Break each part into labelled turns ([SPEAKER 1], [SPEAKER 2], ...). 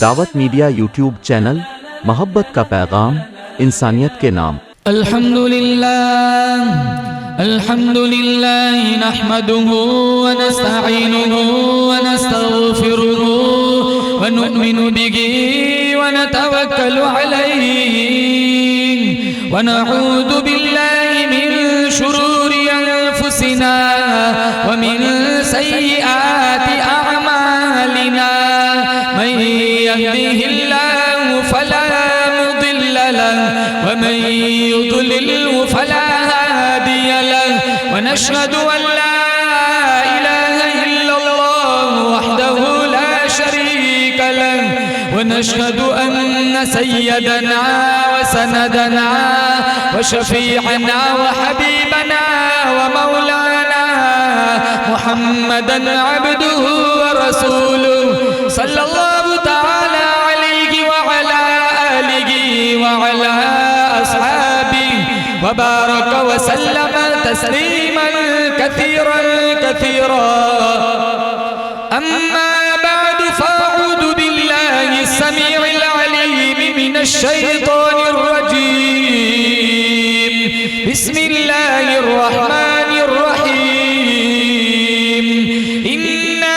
[SPEAKER 1] दावत media YouTube channel, मोहब्बत का पैगाम, इंसानियत के नाम।
[SPEAKER 2] अल्हम्दुलिल्लाह नहमदुहु व नस्तईनुहु व नस्तगफिरुहु व नु'मिनु बिही व नतवक्कलु अलैहि व नऊज़ु बिल्लाहि मिन शुरूरि अनफुसिना व मिन सय्यिआति अअमालिना। मन यहदिहिल्लाहु फला मुदिल्ल लहु व मन युद्लिलहु फला हादिय लहु व नशहदु अन ला इलाहा इल्लल्लाह वहदहु ला शरीक लहु व नशहदु अन्न सय्यदना व सनदना व शफीअना व हबीबना व मौलाना मुहम्मदन अब्दुहु व रसूलुहु सल्लल्लाहु तआला अलैहि व अला आलिहि व अला अस्हाबिहि व बारक व सल्लम तस्लीमन कसीरन कसीरा। अम्मा बअद फअऊज़ु बिल्लाहि अस्समीइल अलीम मिनश शैतानिर रजीम। बिस्मिल्लाहिर रहमानिर रहीम। इन्ना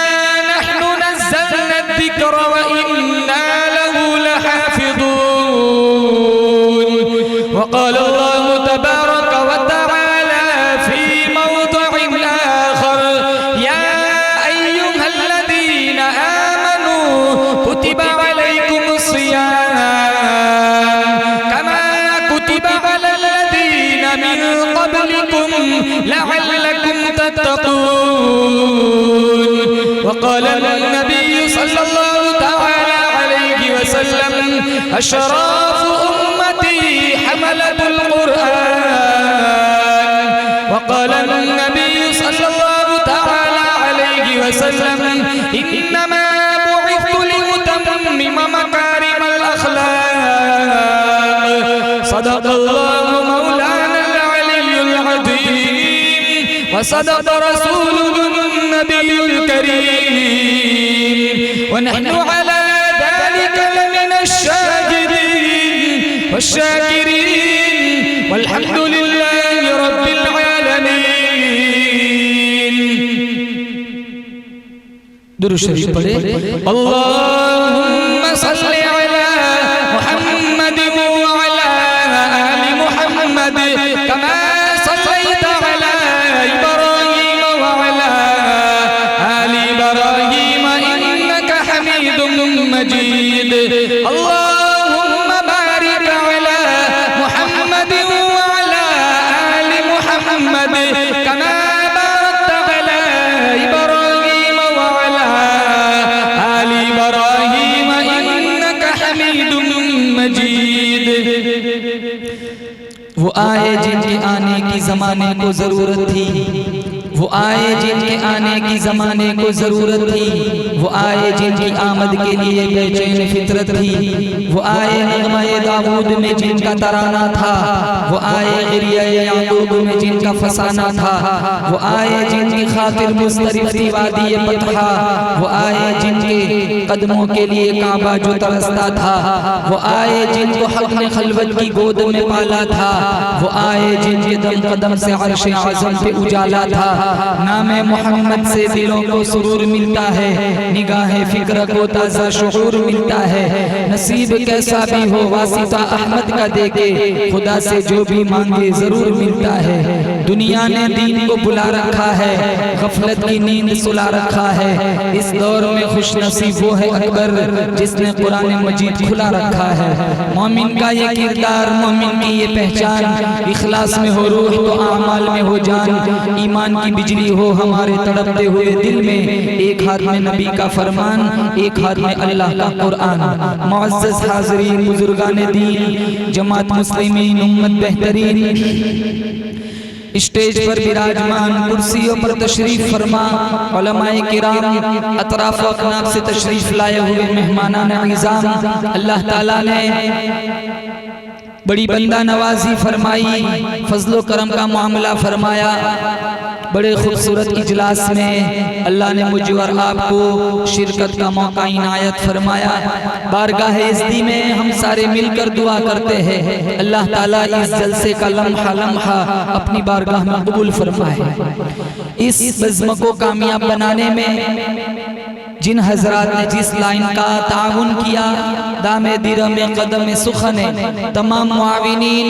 [SPEAKER 2] नहनु नज़्ज़लना अज़्ज़िक्र व इन्ना लहु लहाफ़िज़ून। व क़ाल अल्लाहु तबारक व तआला फ़ी मौदिअ आख़र या अय्युहल्लज़ीना आमनू कुतिबा अलैकुमुस सियाम कमा कुतिबा अलल्लज़ीना मिन क़ब्लिकुम लअल्लकुम तत्तक़ून। व क़ाल अन्नबिय्यु सल्लल्लाहु तआला अलैहि वसल्लम अशराफु उम्मती हमलतुल क़ुरआन। व क़ाल अन्नबिय्यु सल्लल्लाहु तआला अलैहि वसल्लम इन्नमा बुइथु लिउतम्मिम मकारिमल अख़लाक़। सदक़ल्लाहु मौलानल अलियुल अज़ीम व सदक़ रसूलुहुन नबियुल करीम व नहनु अला ज़ालिका लमिनश शाहिदीन वश्शाकिरीन वल्हम्दुलिल्लाहि रब्बिल आलमीन। दुरूद शरीफ पढ़े। अल्लाहुम्मा सल्लि अला मुहम्मद व अला आलि मुहम्मद कमा सल्लैता अला इब्राहीम व अला आलि इब्राहीम इन्नका हमीदुम मजीद। अल्लाहुम्मा बारिक अला मुहम्मद व अला आलि मुहम्मद कमा बारकता अला इब्राहीम व अला आलि इब्राहीम इन्नका हमीदुम मजीद। वो आए जिनके आने की ज़माने को ज़रूरत थी, वो आए जिनके आने की ज़माने को ज़रूरत थी, वो आए जिनकी आमद के लिए बेचैन फितरत थी, वो आए नग़्मा-ए दाऊद में जिनका तराना था, वो आए गिरिया-ए याकूब में जिनका फसाना था, वो आए जिनकी खातिर मुस्तरिफ थी वादी-ए बतहा, वो आए जिनके कदमों के लिए काबा जो तरसता था, वो आए जिनको हक़ ने खलवत की गोद में पाला था, वो आए जिनके दम कदम से अर्श आज़म पे उजाला था। नामे मोहम्मद से दिलों को सुरूर मिलता है, निगाहे फिक्र को ताज़ा शुऊर मिलता है। नसीब कैसा भी हो वासिता अहमद का देके खुदा से जो भी मांगे जरूर मिलता है। दुनिया ने दीन को बुला रखा है, गफलत की नींद सुला रखा है। इस दौर में खुश नसीब वो है अकबर जिसने कुरान मजीद खुला रखा है। मोमिन का ये किरदार, मोमिन की ये पहचान, इखलास में हो रूह तो आमाल में हो जान। ईमान की बिजली हो हमारे तड़पते हुए दिल में, एक हाथ में नबी का फरमान, एक हाथ में अल्लाह का कुरान। मुअज़्ज़ज़ हाज़रीन, बुजुर्गाने दीन, जमात मुस्लिमीन, उम्मत बेहतरीन, स्टेज पर विराजमान, कुर्सियों पर तशरीफ फरमा, उलमाए किराम, अतराफ व अकनाफ से तशरीफ लाए हुए मेहमानान निज़ाम, अल्लाह ताला ने बड़ी बंदा नवाजी फरमाई, फजलो करम का मामला फरमाया। बड़े खूबसूरत इजलास में अल्लाह ने मुझे और आपको शिरकत का मौका इनायत फरमाया। बारगाह इज़्ज़ी में हम सारे मिलकर दुआ करते हैं अल्लाह ताला इस जलसे का लम्हा लम्हा अपनी बारगाह में कबूल फरमाए। इस बज़्म को कामयाब बनाने में जिन हजरात ने जिस लाइन का ताउन किया, दामे दिरम कदम सुखने तमाम मुआविनीन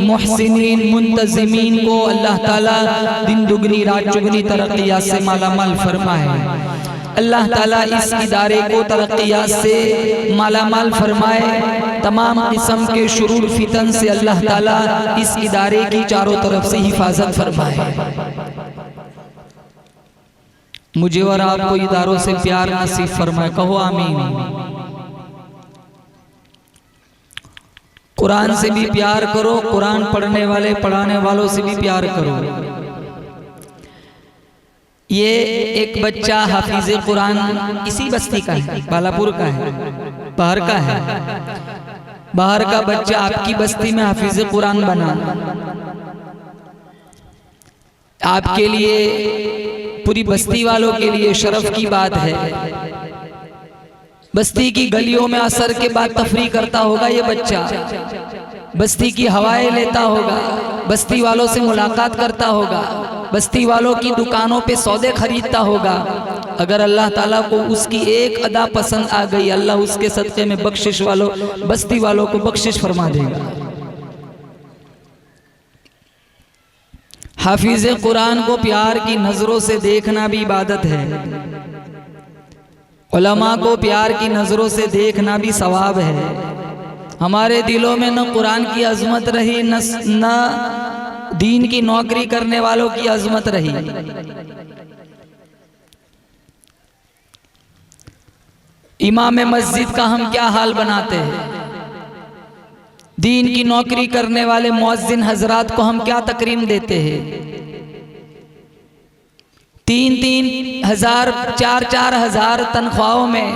[SPEAKER 2] मुहसिनीन मुंतज़िमीन को अल्लाह ताला दिन दुगनी रात चुगनी तरक्कियात से मालामाल फरमाए। अल्लाह ताला इस इदारे को तरक्कियात से मालामाल फरमाए। तमाम किस्म के शुरूर फितन से अल्लाह ताला इस इदारे की चारों तरफ से हिफाजत फरमाए। मुझे और आपको इदारों से प्यार नसीब फरमाए, कहो आमीन। कुरान से भी प्यार करो, कुरान पढ़ने वाले पढ़ाने वालों से भी प्यार करो। ये एक बच्चा हाफिज कुरान इसी बस्ती का है, बालापुर का है, बाहर का है। बाहर का बच्चा आपकी बस्ती में हाफिज कुरान बना, आपके लिए पूरी बस्ती वालों के लिए शरफ की बात है। बस्ती की गलियों में असर के बाद तफरी करता होगा ये बच्चा, बस्ती की हवाएं लेता होगा, बस्ती वालों से मुलाकात करता होगा, बस्ती वालों की दुकानों पे सौदे खरीदता होगा। अगर अल्लाह ताला को उसकी एक अदा पसंद आ गई, अल्लाह उसके सदक़े में बख्शिश वालों बस्ती वालों को बख्शिश फरमा देगा। हाफिज कुरान को प्यार की नजरों से देखना भी इबादत है। उलमा को प्यार की नजरों से देखना भी सवाब है। हमारे दिलों में न कुरान की अजमत रही, न दीन की नौकरी करने वालों की अजमत रही। इमाम मस्जिद का हम क्या हाल बनाते हैं, दीन की नौकरी करने वाले मुअज्जिन हजरात को हम क्या तकरीम देते हैं। 3-3 हजार 4-4 हजार तनख्वाहों में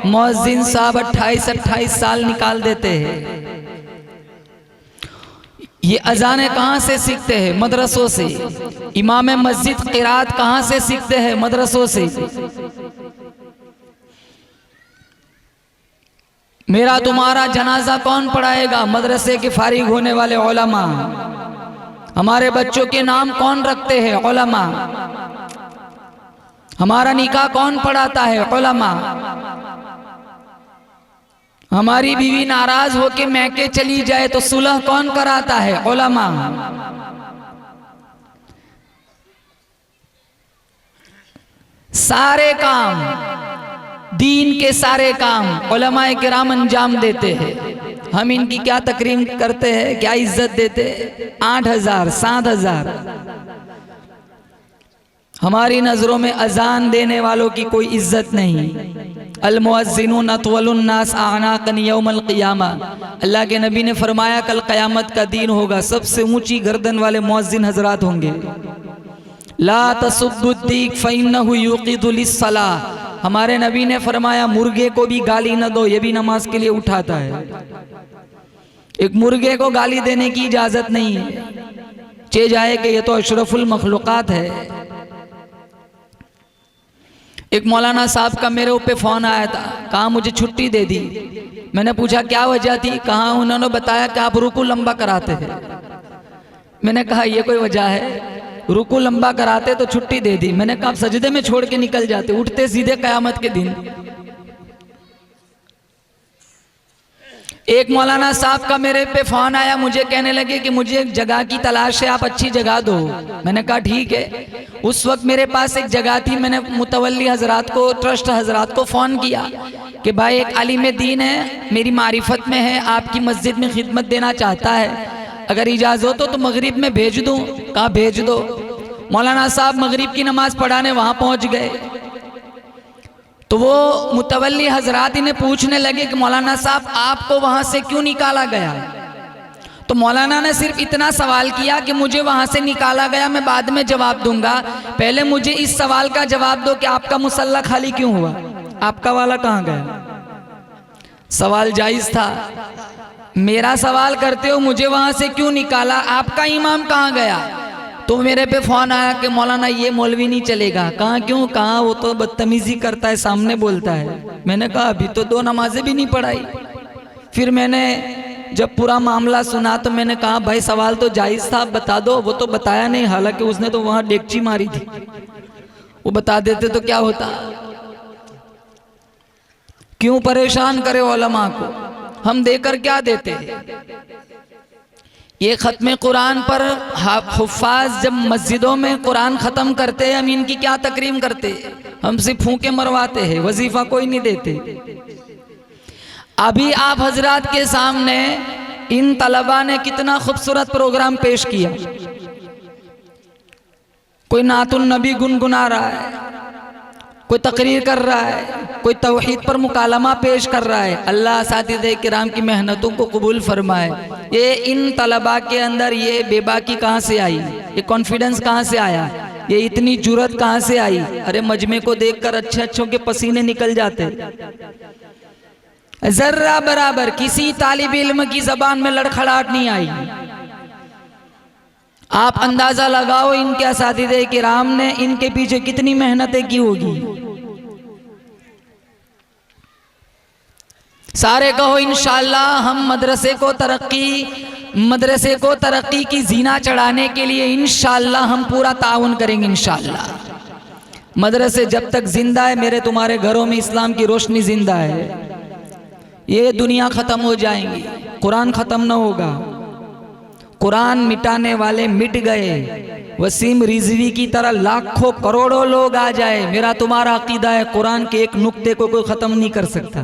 [SPEAKER 2] मुअज्जिन साहब 28-28 साल निकाल देते हैं। ये अजाने कहाँ से सीखते हैं? मदरसों से। इमाम मस्जिद क़िरात कहाँ से सीखते हैं? मदरसों से। मेरा तुम्हारा जनाजा कौन पढ़ाएगा? मदरसे के फारिग होने वाले उलमा। हमारे बच्चों के नाम कौन रखते हैं? उलमा। हमारा निकाह कौन पढ़ाता है? उलमा। हमारी बीवी नाराज होके मैके चली जाए तो सुलह कौन कराता है? उलमा। सारे काम, दीन के सारे काम उलमाए किराम अंजाम देते हैं। हम इनकी क्या तकरीम करते हैं, क्या इज्जत देते हैं? 8,000 7,000। हमारी नजरों में अजान देने वालों की कोई इज्जत नहीं। अल मुअज्जिनून अतवलुन नास आनाकन यौमल क़ियामा। अल्लाह के नबी ने फरमाया कल क़यामत का दिन होगा, सबसे ऊंची गर्दन वाले मुअज्जिन हजरात होंगे। ला तसुद्दुद्दीक फ़इन्नहु युक़िदु लिस्सलाह। हमारे नबी ने फरमाया मुर्गे को भी गाली न दो, ये भी नमाज के लिए उठाता है। एक मुर्गे को गाली देने की इजाजत नहीं है, चे जाए कि ये तो अशरफुल मखलूक़ात है। एक मौलाना साहब का मेरे ऊपर फोन आया था, कहा मुझे छुट्टी दे दी। मैंने पूछा क्या वजह थी? कहा उन्होंने बताया कि आप रुकू लंबा कराते हैं। मैंने कहा ये कोई वजह है? रुकू लंबा कराते तो छुट्टी दे दी। मैंने कहा आप सजदे में छोड़ के निकल जाते, उठते सीधे कयामत के दिन। एक मौलाना साहब का मेरे पे फोन आया, मुझे कहने लगे कि मुझे एक जगह की तलाश है, आप अच्छी जगह दो। मैंने कहा ठीक है। उस वक्त मेरे पास एक जगह थी। मैंने मुतवल्ली हजरात को, ट्रस्ट हजरात को फ़ोन किया कि भाई एक आलिम दीन है, मेरी मारिफत में है, आपकी मस्जिद में खिदमत देना चाहता है, अगर इजाज़त हो तो मगरिब में भेज दूँ। कहा भेज दो। मौलाना साहब मगरिब की नमाज पढ़ाने वहाँ पहुँच गए तो वो मुतवल्ली हजरात इन्हें पूछने लगे कि मौलाना साहब आपको वहाँ से क्यों निकाला गया? तो मौलाना ने सिर्फ इतना सवाल किया कि मुझे वहाँ से निकाला गया, मैं बाद में जवाब दूंगा, पहले मुझे इस सवाल का जवाब दो कि आपका मुसल्ला खाली क्यों हुआ, आपका वाला कहाँ गया? सवाल जायज़ था। मेरा सवाल करते हो मुझे वहाँ से क्यों निकाला, आपका इमाम कहाँ गया? तो मेरे पे फ़ोन आया कि मौलाना ये मौलवी नहीं चलेगा। कहाँ क्यों? कहाँ वो तो बदतमीज़ी करता है, सामने बोलता है। मैंने कहा अभी तो 2 नमाजें भी नहीं पढ़ाई। फिर मैंने जब पूरा मामला सुना तो मैंने कहा भाई सवाल तो जायज़ था, बता दो। वो तो बताया नहीं, हालांकि उसने तो वहाँ डेगची मारी थी। वो बता देते तो क्या होता। क्यों परेशान करे उलमा को? हम देकर क्या देते? ये ख़त्म कुरान पर हुफ़ाज़ जब मस्जिदों में कुरान ख़त्म करते हैं, हम इनकी क्या तकरीम करते? हम सिर्फ फूंके मरवाते हैं, वजीफ़ा कोई नहीं देते। अभी आप हजरात के सामने इन तलबा ने कितना खूबसूरत प्रोग्राम पेश किया। कोई नातुन नबी गुनगुना रहा है, कोई तकरीर कर रहा है, कोई तौहीद पर मुकालमा पेश कर रहा है। अल्लाह असातिज़े किराम की मेहनतों को कबूल फरमाए। ये इन तलबा के अंदर ये बेबाकी कहाँ से आई? ये कॉन्फिडेंस कहाँ से आया? ये इतनी जुर्रत कहाँ से आई? अरे मजमे को देखकर अच्छे अच्छों के पसीने निकल जाते। जर्रा बराबर किसी तालिब इल्म की जबान में लड़खड़ाहट नहीं आई। आप अंदाजा लगाओ इनके असातिज़े किराम ने इनके पीछे कितनी मेहनतें की होगी। सारे कहो इंशाअल्लाह हम मदरसे को तरक्की की जीना चढ़ाने के लिए इंशाअल्लाह हम पूरा ताउन करेंगे। इंशाअल्लाह मदरसे जब तक जिंदा है, मेरे तुम्हारे घरों में इस्लाम की रोशनी जिंदा है। ये दुनिया ख़त्म हो जाएंगी, कुरान ख़त्म न होगा। कुरान मिटाने वाले मिट गए। वसीम रिजवी की तरह लाखों करोड़ों लोग आ जाए, मेरा तुम्हारा अकीदा है कुरान के एक नुक्ते को कोई ख़त्म नहीं कर सकता।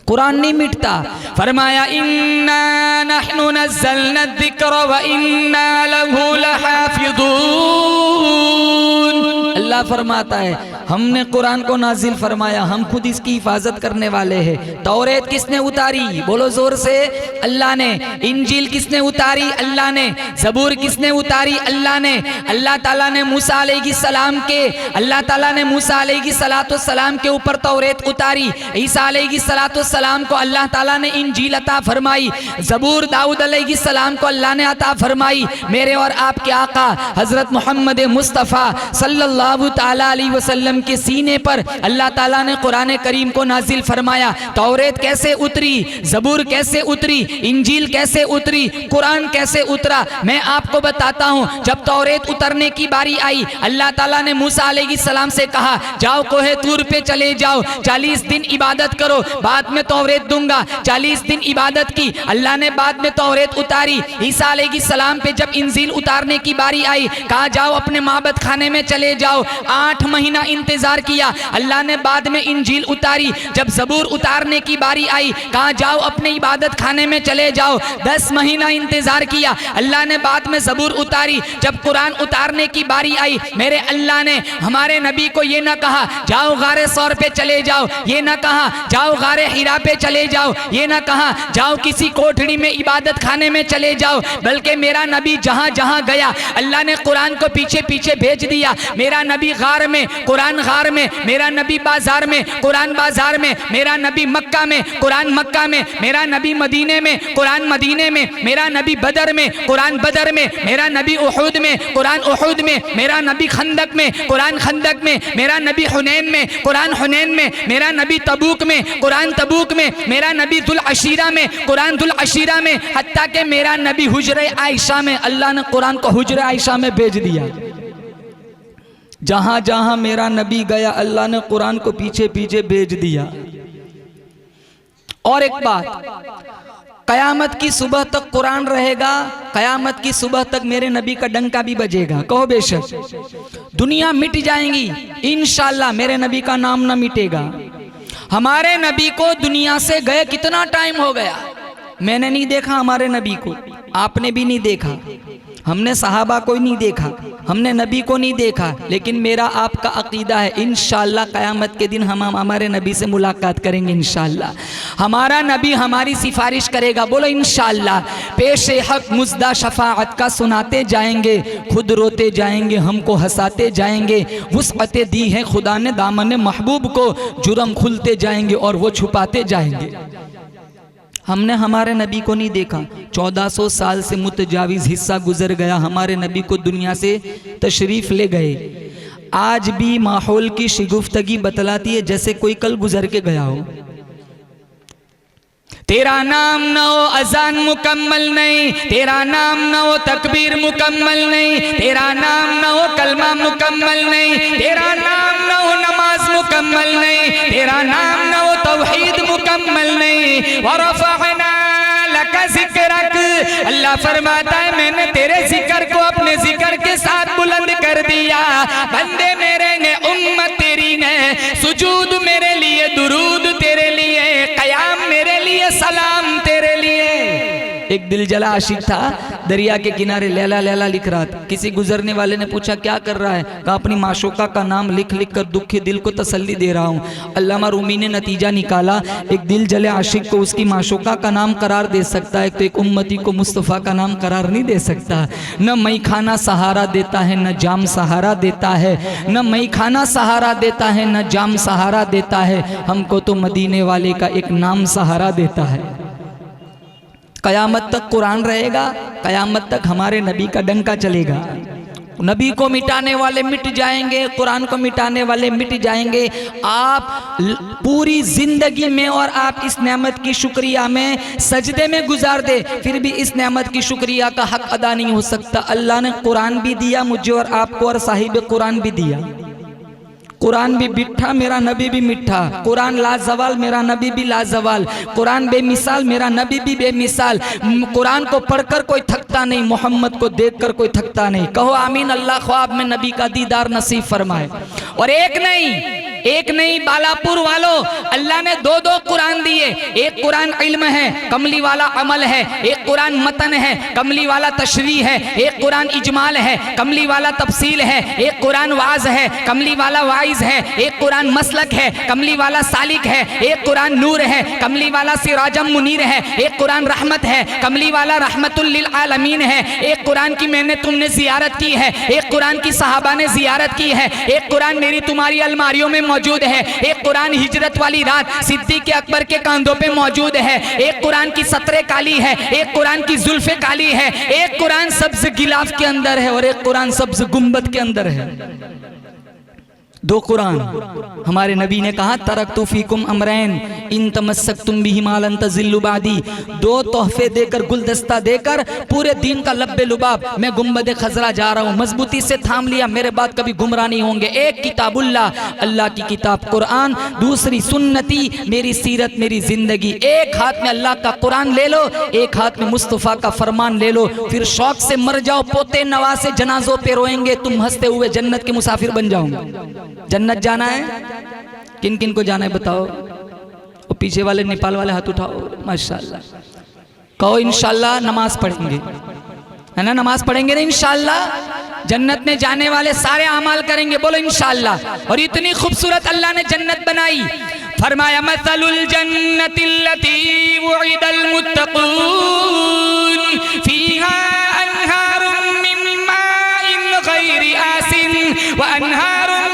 [SPEAKER 2] कुरान नहीं मिटता। फरमाया इन्ना नहनु नज़्ज़लना ज़िक्र व इन्ना लहू लहाफ़िज़ून। अल्लाह फरमाता है हमने कुरान को नाजिल फरमाया, हम खुद इसकी हिफाजत करने वाले हैं। तौरेत किसने उतारी? बोलो जोर से, अल्लाह ने। इंजील किसने उतारी? अल्लाह ने। ज़बूर किसने उतारी? अल्लाह ने। अल्लाह ताला ने मूसा अलैहिस्सलाम के ऊपर तौरेत उतारी। ईसा अलैहिस्सलाम को अल्लाह ताला ने इंजील अता फरमाई। ज़बूर दाऊद अलैहिस्सलाम को अल्लाह ने अता फरमाई। मेरे और आपके आका हज़रत मोहम्मद मुस्तफ़ा सल्लल्लाहु ताला अलैहि वसल्लम के सीने पर अल्लाह ताला ने कुरान करीम को नाजिल फरमाया। तौरेत कैसे उतरी? ज़बूर कैसे उतरी? इंजील कैसे उतरी? कुरान कैसे उतरा? मैं आपको बताता हूँ। जब तौरेत उतरने की बारी आई, अल्लाह ताला ने मूसा अलैहिस्सलाम से कहा जाओ कोहे तूर पे चले जाओ, 40 दिन इबादत करो, बाद में तौरेत दूंगा। 40 दिन इबादत की, अल्लाह ने बाद में तौरेत उतारी। ईसा अलैहिस्सलाम पे जब इंजील उतारने की बारी आई, कहा जाओ अपने माबद खाने में चले जाओ। 8 महीना इंतजार किया, अल्लाह ने बाद में इंजील उतारी। जब ज़बूर उतारने की बारी आई, कहा जाओ अपने इबादत खाने में चले जाओ। 10 महीना इंतजार किया, अल्लाह ने बाद में ज़बूर उतारी। जब कुरान उतारने की बारी आई, मेरे अल्लाह ने हमारे नबी को ये ना कहा जाओ गारे सौर पे चले जाओ, ये ना कहा जाओ गारे हिरा पे चले जाओ, ये ना कहा जाओ किसी कोठड़ी में इबादत खाने में चले जाओ, बल्कि मेरा नबी जहाँ जहाँ गया अल्लाह ने कुरान को पीछे पीछे भेज दिया। मेरा नबी गार में, कुरान गार में, मेरा नबी बाजार में, कुरान बाजार में, मेरा नबी मक्का में, कुरान मक्का में, मेरा नबी मदीने में, कुरान मदीने में, मेरा नबी बदर में, कुरान बदर में, मेरा नबी उहुद में, कुरान उहुद में, मेरा नबी खंदक में, कुरान खंदक में, मेरा नबी हुनैन में, कुरान हुनैन में, मेरा नबी तबूक में, कुरान तबूक में, मेरा नबी दुल अशीरा में, कुरान दुल अशीरा में, हत्ता के मेरा नबी हुजरे आयशा में। अल्लाह ने कुरान को हुजरे आयशा में भेज दिया। जहां जहां मेरा नबी गया अल्लाह ने कुरान को पीछे पीछे भेज दिया। और एक बात, कयामत की सुबह तक कुरान रहेगा, कयामत की सुबह तक मेरे नबी का डंका भी बजेगा। कहो बेशक। दुनिया मिट जाएंगी, इंशाअल्लाह मेरे नबी का नाम ना मिटेगा। हमारे नबी को दुनिया से गए कितना टाइम हो गया, मैंने नहीं देखा हमारे नबी को, आपने भी नहीं देखा, हमने सहाबा को नहीं देखा, हमने नबी को नहीं देखा, लेकिन मेरा आपका अकीदा है इंशाअल्लाह क़यामत के दिन हम हमारे नबी से मुलाकात करेंगे। इंशाअल्लाह हमारा नबी हमारी सिफारिश करेगा। बोलो इंशाअल्लाह। पेश हक मुज़्दा शफाअत का सुनाते जाएंगे, खुद रोते जाएंगे, हमको हंसाते जाएंगे। वुसअतें दी है खुदा ने दामन महबूब को, जुर्म खुलते जाएंगे और वो छुपाते जाएंगे। हमने हमारे नबी को नहीं देखा। 1400 साल से मुतजाविज हिस्सा गुजर गया, हमारे नबी को दुनिया से तशरीफ़ ले गए। आज भी माहौल की शिगुफ्तगी बतलाती है जैसे कोई कल गुजर के गया हो। तेरा नाम न हो अजान मुकम्मल नहीं, तेरा नाम न हो तकबीर मुकम्मल नहीं, तेरा नाम न हो कलमा मुकम्मल नहीं, तेरा नाम न हो नमाज मुकम्मल नहीं, तेरा नाम न हो तौहीद मुकम्मल नहीं। वरफ़अना लका ज़िक्रक, अल्लाह फरमाता है मैंने तेरे जिक्र को अपने जिक्र के साथ बुलंद कर दिया। बंदे मेरे ने, उम्मत तेरी ने, सुजूद मेरे लिए, दुरूद तेरे लिए, क़याम मेरे लिए, सलाम तेरे लिए। एक दिल जला आशिक था, दरिया के किनारे लैला लैला लिख रहा था। किसी गुजरने वाले ने पूछा क्या कर रहा है? कहा अपनी माशूका का नाम लिख लिख कर दुखी दिल को तसल्ली दे रहा हूँ। अल्लामा रूमी ने नतीजा निकाला, एक दिल जले आशिक को उसकी माशूका का नाम करार दे सकता है तो एक उम्मती को मुस्तफ़ा का नाम करार नहीं दे सकता। न मई खाना सहारा देता है, न जाम सहारा देता है, न मई खाना सहारा देता है, न जाम सहारा देता है, हमको तो मदीने वाले का एक नाम सहारा देता है। कयामत तक कुरान रहेगा, कयामत तक हमारे नबी का डंका चलेगा। नबी को मिटाने वाले मिट जाएंगे, कुरान को मिटाने वाले मिट जाएंगे। आप पूरी जिंदगी में और आप इस नेमत की शुक्रिया में सजदे में गुजार दे, फिर भी इस नेमत की शुक्रिया का हक अदा नहीं हो सकता। अल्लाह ने कुरान भी दिया मुझे और आपको, और साहिब कुरान भी दिया। कुरान भी मिठा, मेरा नबी भी मिठा। कुरान लाजवाल, मेरा नबी भी लाजवाल। कुरान बेमिसाल, मेरा नबी भी बेमिसाल। कुरान को पढ़कर कोई थकता नहीं, मोहम्मद को देखकर कोई थकता नहीं। कहो आमीन। अल्लाह ख्वाब में नबी का दीदार नसीब फरमाए। और एक नहीं बालापुर वालों, अल्लाह ने दो कुरान दिए। एक कुरान इल्म है, कमली वाला अमल है। एक कुरान मतन है, कमली वाला तशरीह है। एक कुरान इजमाल है, कमली वाला तफसील है। एक कुरान वाज है, कमली वाला वाइज है। एक कुरान मसलक है, कमली वाला सालिक है। एक कुरान नूर है, कमली वाला सिराजम मुनीर है। एक कुरान रहमत है, कमली वाला रहमतुल लिल आलमीन है। एक कुरान की मैंने तुमने जियारत की है, एक कुरान की सहाबा ने जियारत की है। एक कुरान मेरी तुम्हारी अलमारियों में मौजूद है। एक कुरान हिजरत वाली रात सिद्दीक़ अकबर के कंधों पे मौजूद है। एक कुरान की सतरे काली है, एक कुरान की जुल्फे काली है। एक कुरान सब्ज गिलाफ के अंदर है और एक कुरान सब्ज गुंबद के अंदर है। दो कुरान। हमारे नबी ने कहा तरक्तु फीकुम अमरैन इन तमस्सकतुम बिहिमा लन तज़िल्लु बादी। दो तोहफे देकर, गुलदस्ता देकर पूरे दीन का लब्बे लुबाब, मैं गुंबद खजरा जा रहा हूँ, मजबूती से थाम लिया, मेरे बाद कभी गुमराह नहीं होंगे। एक किताबुल्लाह, अल्लाह की किताब कुरान, दूसरी सुन्नती, मेरी सीरत, मेरी जिंदगी। एक हाथ में अल्लाह का कुरान ले लो, एक हाथ में मुस्तफ़ा का फरमान ले लो, फिर शौक से मर जाओ, पोते नवा से जनाजों पे रोएंगे, तुम हंसते हुए जन्नत के मुसाफिर बन जाओगे। जन्नत जाना है? किन किन को जाना है बताओ? वो पीछे वाले नेपाल वाले हाथ उठाओ। माशाल्लाह। कहो इंशाल्लाह नमाज पढ़ेंगे, है ना? नमाज पढ़ेंगे ना इंशाल्लाह। जन्नत में जाने वाले सारे अमाल करेंगे, बोलो इंशाल्लाह। और इतनी खूबसूरत अल्लाह ने जन्नत बनाई, फरमाया मसलुल जन्नतिल्लती वुइदल मुत्तक़ून फीहा अनहारुम मिन माइन गैरि आसिन व अनहारुम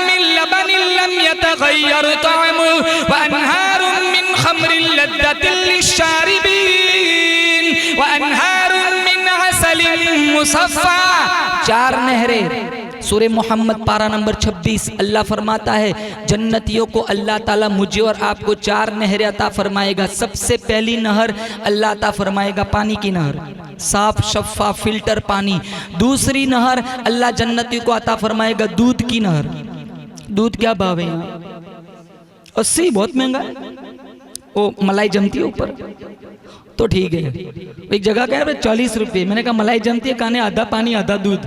[SPEAKER 2] यतगय्यर तअमुहु व अनहारुम मिन खम्रिन लद्दतिन लिश्शारिबीन व अनहारुम मिन असलिन मुसफ़्फ़ा। चार नहरें। सूरह मोहम्मद पारा नंबर 26 अल्लाह फरमाता है जन्नतियों को अल्लाह ताला मुझे और आपको चार नहरें अता फरमाएगा। सबसे पहली नहर अल्लाह अता फरमाएगा पानी की नहर, साफ शफ़ाफ फिल्टर पानी। दूसरी नहर अल्लाह जन्नतियों को अता फरमाएगा दूध की नहर। दूध क्या भाव है यहाँ? 80, बहुत महंगा है। वो मलाई जमती है ऊपर तो ठीक है। एक जगह कह रहे 40 रुपये, मैंने कहा मलाई जमती है, कहने आधा पानी आधा दूध।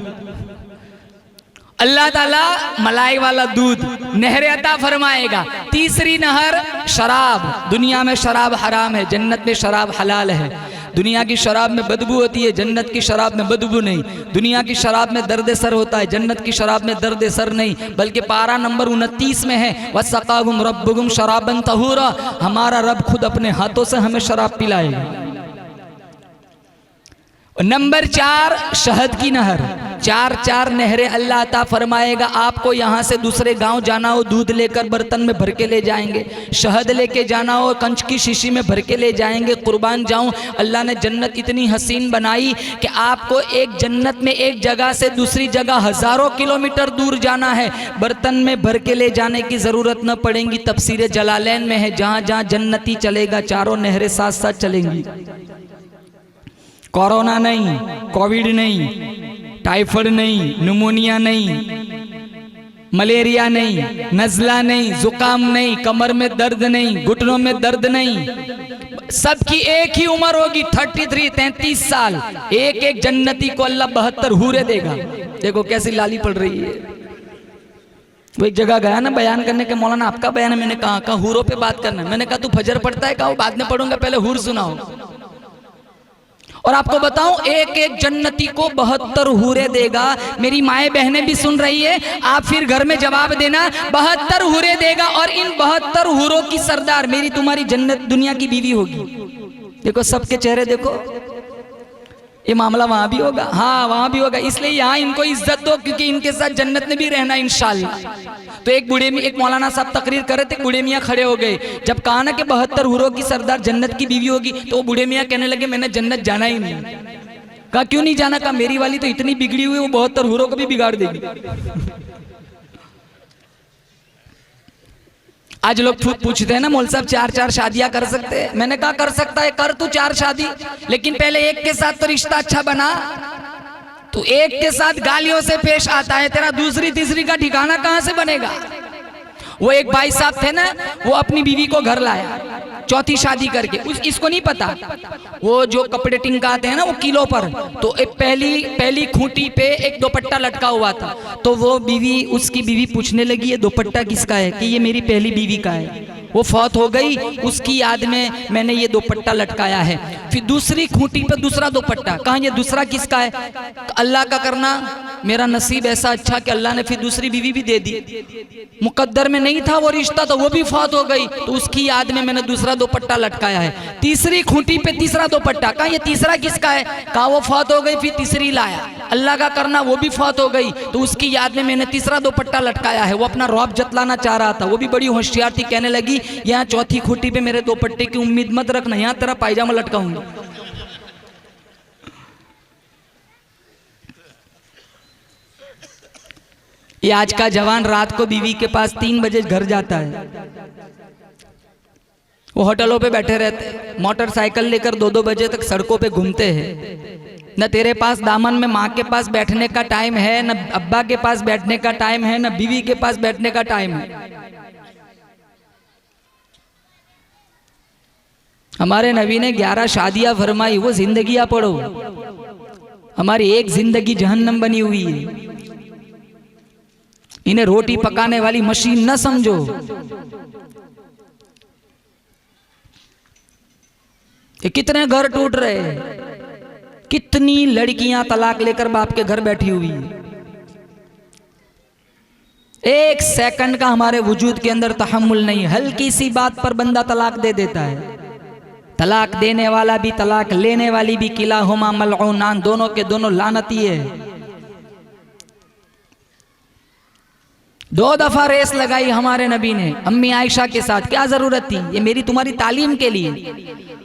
[SPEAKER 2] अल्लाह ताला मलाई वाला दूध नहरें अता फरमाएगा। तीसरी नहर शराब। दुनिया में शराब हराम है, जन्नत में शराब हलाल है। दुनिया की शराब में बदबू होती है, जन्नत की शराब में बदबू नहीं। दुनिया की शराब में दर्द सर होता है, जन्नत की शराब में दर्द सर नहीं। बल्कि पारा नंबर 29 में है वसक़ाहुम रब्बुहुम शराबन तहूरा, हमारा रब खुद अपने हाथों से हमें शराब पिलाएगा। नंबर 4 शहद की नहर। चार चार नहरें अल्लाह अता फरमाएगा। आपको यहाँ से दूसरे गांव जाना हो, दूध लेकर बर्तन में भर के ले जाएंगे, शहद लेके जाना हो कंच की शीशी में भर के ले जाएंगे। कुर्बान जाऊं, अल्लाह ने जन्नत इतनी हसीन बनाई कि आपको एक जन्नत में एक जगह से दूसरी जगह हजारों किलोमीटर दूर जाना है, बर्तन में भर के ले जाने की जरूरत न पड़ेगी। तफसीर जलालैन में है, जहां जहां जन्नती चलेगा चारों नहरें साथ साथ चलेंगी। कोरोना नहीं, कोविड नहीं, टाइफाइड नहीं, निमोनिया नहीं, मलेरिया नहीं, नज़ला नहीं, जुकाम नहीं, कमर में दर्द नहीं, घुटनों में दर्द नहीं, सबकी एक ही उम्र होगी 33 साल। एक एक जन्नती को अल्लाह 72 हूरे देगा। देखो कैसी लाली पड़ रही है। वो एक जगह गया ना बयान करने के, मौलाना आपका बयान है। मैंने कहा हूरों पे बात करना। मैंने कहा तू फजर पढ़ता है? कहा बाद में पढ़ूंगा, पहले हूर सुनाओ। और आपको बताऊं, एक एक जन्नती को 72 हूरे देगा। मेरी माएँ बहनें भी सुन रही है, आप फिर घर में जवाब देना, 72 हूरे देगा। और इन 72 हूरों की सरदार मेरी तुम्हारी जन्नत दुनिया की बीवी होगी। देखो सबके चेहरे देखो। ये मामला वहां भी होगा, हाँ वहां भी होगा। इसलिए यहाँ इनको इज्जत दो, क्योंकि इनके साथ जन्नत में भी रहना इंशाल्लाह। तो एक मौलाना साहब तकरीर कर रहे थे, बूढ़े मियाँ खड़े हो गए। जब कहा ना कि 72 हूरों की सरदार जन्नत की बीवी होगी, तो वो बूढ़े मियाँ कहने लगे मैंने जन्नत जाना ही नहीं। कहा क्यों नहीं जाना? कहा मेरी वाली तो इतनी बिगड़ी हुई, वो 72 हूरों को भी बिगाड़ देगी। आज लोग पूछते हैं ना मौल साहब 4 शादियां कर सकते हैं? मैंने कहा कर सकता है, कर तू 4 शादी, लेकिन पहले एक के साथ तो रिश्ता अच्छा बना। तू एक के साथ गालियों से पेश आता है, तेरा दूसरी तीसरी का ठिकाना कहां से बनेगा? वो एक भाई साहब थे ना, वो अपनी बीवी को घर लाया 4थी शादी करके। इसको नहीं पता, वो जो कपड़े टिंकाते हैं ना वो किलो पर, तो एक पहली खूंटी पे एक दुपट्टा लटका हुआ था। तो वो बीवी, उसकी बीवी पूछने लगी ये दुपट्टा किसका है? कि ये मेरी पहली बीवी का है, वो फौत हो गई, उसकी याद में मैंने ये दुपट्टा लटकाया है। फिर दूसरी खूंटी पे दूसरा दुपट्टा, कहा ये दूसरा किसका है? तो अल्लाह का करना, मेरा नसीब ऐसा अच्छा कि अल्लाह ने फिर दूसरी बीवी भी दे दी। मुकद्दर में नहीं था वो रिश्ता, तो वो भी फौत हो गई, तो उसकी याद में मैंने दूसरा दुपट्टा लटकाया है। तीसरी खूंटी पे तीसरा दुपट्टा, कहा ये तीसरा किसका है? कहा वो फौत हो गई, फिर तीसरी लाया। अल्लाह का करना, वो भी फौत हो गई, तो उसकी याद में मैंने तीसरा दुपट्टा लटकाया है। वो अपना रौब जतलाना चाह रहा था, वो भी बड़ी होशियार थी। कहने लगी यहाँ 4थी खूंटी पे मेरे दुपट्टे की उम्मीद मत रखना, यहाँ तेरा पायजामा लटकाऊंगी। ये आज का जवान रात को बीवी के पास 3 बजे घर जाता है, वो होटलों पे बैठे रहते हैं, मोटरसाइकिल लेकर 2-2 बजे तक सड़कों पे घूमते हैं। न तेरे पास दामन में माँ के पास बैठने का टाइम है, न अब्बा के पास बैठने का टाइम है, न बीवी के पास बैठने का टाइम है। हमारे नबी ने 11 शादियां फरमाई, वो जिंदगियां पढ़ो। हमारी एक जिंदगी जहन्नम बनी हुई है। इन्हें रोटी पकाने वाली मशीन न समझो। ये कितने घर टूट रहे हैं, कितनी लड़कियां तलाक लेकर बाप के घर बैठी हुई है। एक सेकंड का हमारे वजूद के अंदर तहम्मुल नहीं, हल्की सी बात पर बंदा तलाक दे देता है। तलाक देने वाला भी तलाक लेने वाली भी किलाहुमा मलऊनान, दोनों के दोनों लानती है। 2 दफा रेस लगाई हमारे नबी ने अम्मी आयशा के साथ, क्या जरूरत थी? ये मेरी तुम्हारी तालीम के लिए।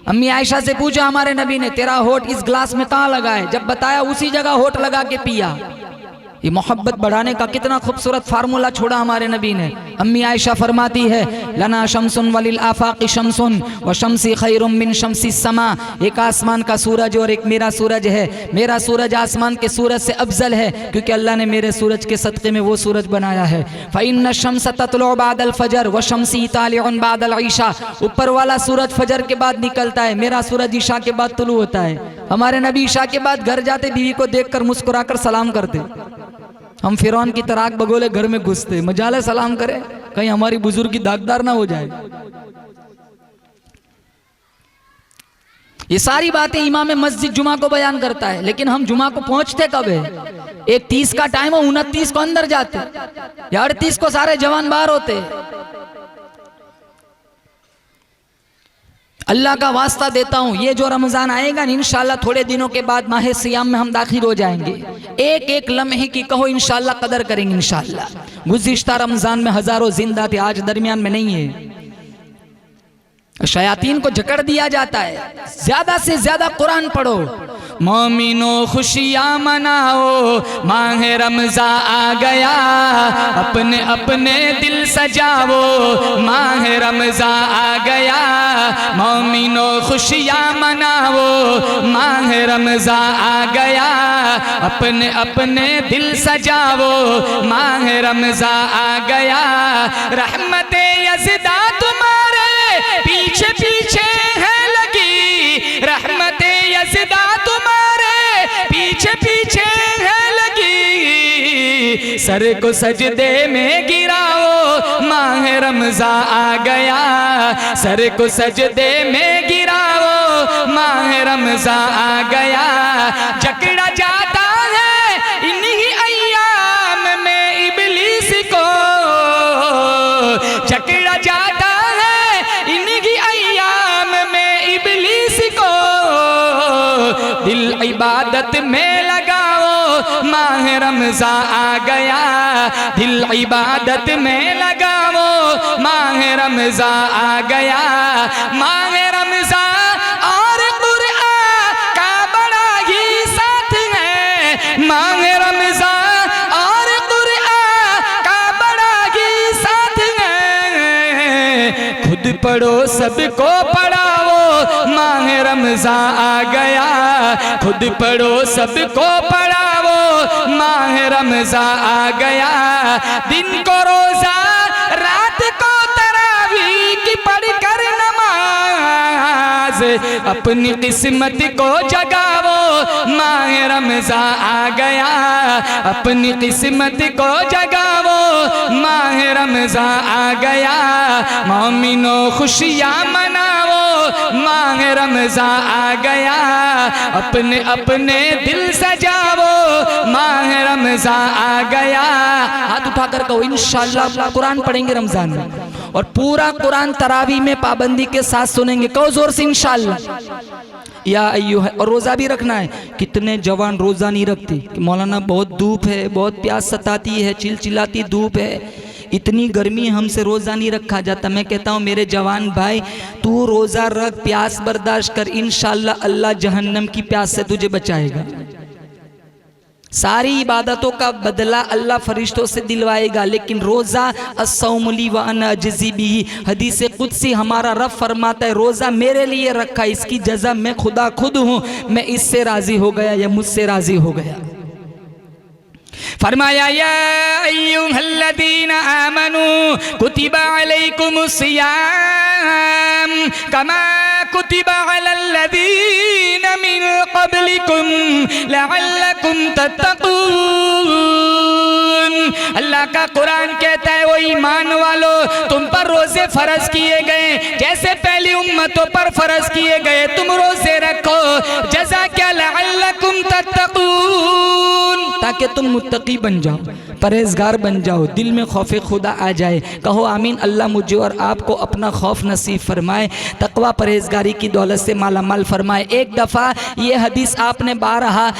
[SPEAKER 2] अम्मी आयशा से पूछा हमारे नबी ने तेरा होठ इस ग्लास में कहाँ लगा है? जब बताया उसी जगह होठ लगा के पिया। ये मोहब्बत बढ़ाने का कितना खूबसूरत फार्मूला छोड़ा हमारे नबी ने। अम्मी आयशा फरमाती है लना शम्सुन वलिल आफाक़ि शम्सुन व शम्सी खैरुम मिन शम्सी समा। एक आसमान का सूरज और एक मेरा सूरज है। मेरा सूरज आसमान के सूरज से अफजल है, क्योंकि अल्लाह ने मेरे सूरज के सदक़े में वो सूरज बनाया है। फ़इन्न शम्स ततलु बादल फजर व शम्सी तालिउन बादल ईशा। ऊपर वाला सूरज फजर के बाद निकलता है, मेरा सूरज ईशा के बाद तुलू होता है। हमारे नबी ईशा के बाद घर जाते, बीवी को देखकर मुस्कुराकर सलाम करते। हम फिरौन की तराक बगोले घर में घुसते, मजाले सलाम करें, कहीं हमारी बुजुर्गी दागदार ना हो जाए। ये सारी बातें इमाम मस्जिद जुमा को बयान करता है, लेकिन हम जुमा को पहुंचते कब है? एक 30 का टाइम हो, 29 को अंदर जाते, या 38 को सारे जवान बाहर होते। अल्लाह का वास्ता देता हूँ, ये जो रमज़ान आएगा इंशाअल्लाह थोड़े दिनों के बाद माह सियाम में हम दाखिल हो जाएंगे। एक एक लम्हे की कहो इंशाअल्लाह कदर करेंगे इंशाअल्लाह। गुज़िश्ता रमज़ान में हज़ारों जिंदा थे, आज दरमियान में नहीं है। शयातीन को जकड़ दिया जाता है। ज्यादा से ज्यादा कुरान पढ़ो। मोमिनो खुशियाँ मनाओ, माह रमज़ा आ गया, अपने अपने दिल सजाओ, माह रमज़ा आ गया। मोमिनो खुशियाँ मनाओ, माह रमज़ा आ गया, अपने अपने दिल सजाओ, माह रमज़ा आ गया। रहमते यज़दा तुम्हारे पीछे पीछे है लगी, रहमते यज़दा तुम्हारे पीछे पीछे है लगी। सर को सजदे में गिराओ, माह रमज़ा आ गया, सर को सजदे में गिराओ, माह रमज़ा आ गया। जकड़ा जाता है इन्हीं अय्याम में इब्लीस को, जकड़ा जाता दिल इबादत में लगाओ, माह रमज़ा आ गया, दिल इबादत में लगाओ, माह रमज़ा आ गया। माह रमज़ा और कुरान का बड़ा ही साथ है, माह रमज़ा और कुरान का बड़ा ही साथ है। खुद पढ़ो सबको पढ़ाओ, माह रमज़ा आ गया, खुद पढ़ो सबको पढ़ाओ, माह रमज़ा आ गया। दिन को रोजा, रात को तरावी की पढ़कर नमाज, अपनी किस्मत को जगाओ, माह रमज़ा आ गया, अपनी किस्मत को जगाओ, माह रमज़ा आ गया। मोमिनो खुशियाँ मनाओ, माह रमज़ा आ गया, अपने अपने दिल सजाओ, माह रमज़ा आ गया। हाथ उठाकर कहो इंशाअल्लाह कुरान पढ़ेंगे रमज़ान में, और पूरा कुरान तरावी में पाबंदी के साथ सुनेंगे। कहो जोर से इंशाअल्लाह। या अय्युहा, और रोज़ा भी रखना है। कितने जवान रोज़ा नहीं रखते कि मौलाना बहुत धूप है, बहुत प्यास सताती है, चिलचिलाती धूप है, इतनी गर्मी हमसे रोज़ा नहीं रखा जाता। मैं कहता हूँ मेरे जवान भाई, तू रोज़ा रख, प्यास बर्दाश्त कर, इंशाअल्लाह अल्लाह जहन्नम की प्यास से तुझे बचाएगा। सारी इबादतों का बदला अल्लाह फरिश्तों से दिलवाएगा, लेकिन रोज़ा अस्सौमु ली व अना अजज़ी बिही, हदीस कुदसी हमारा रब फरमाता है रोज़ा मेरे लिए रखा, इसकी जज़ा मैं खुदा खुद हूँ, मैं इससे राज़ी हो गया या मुझसे राज़ी हो गया। फरमाया या अय्युहल्लज़ीना आमनू कुतिबा अलैकुमुस्सियाम कमा कुतिबा अलल्लज़ीना मिन क़ब्लिकुम लअल्लकुम तत्तक़ून। अल्लाह का कुरान कहता है वो ईमान वालों, तुम पर रोजे फर्ज किए गए जैसे पहली उम्मतों पर फर्ज किए गए, तुम रोजे रखो। जज़ा क्या, लअल्लकुम तत्तक़ून, ताकि तुम मुत्तकी बन जाओ, परहेजगार बन जाओ, दिल में खौफ खुदा आ जाए। कहो आमीन। अल्लाह मुझे और आपको अपना खौफ नसीब फरमाए, तकवा परहेजगारी की दौलत से माला माल फरमाए। एक दफ़ा ये हदीस आपने बारहा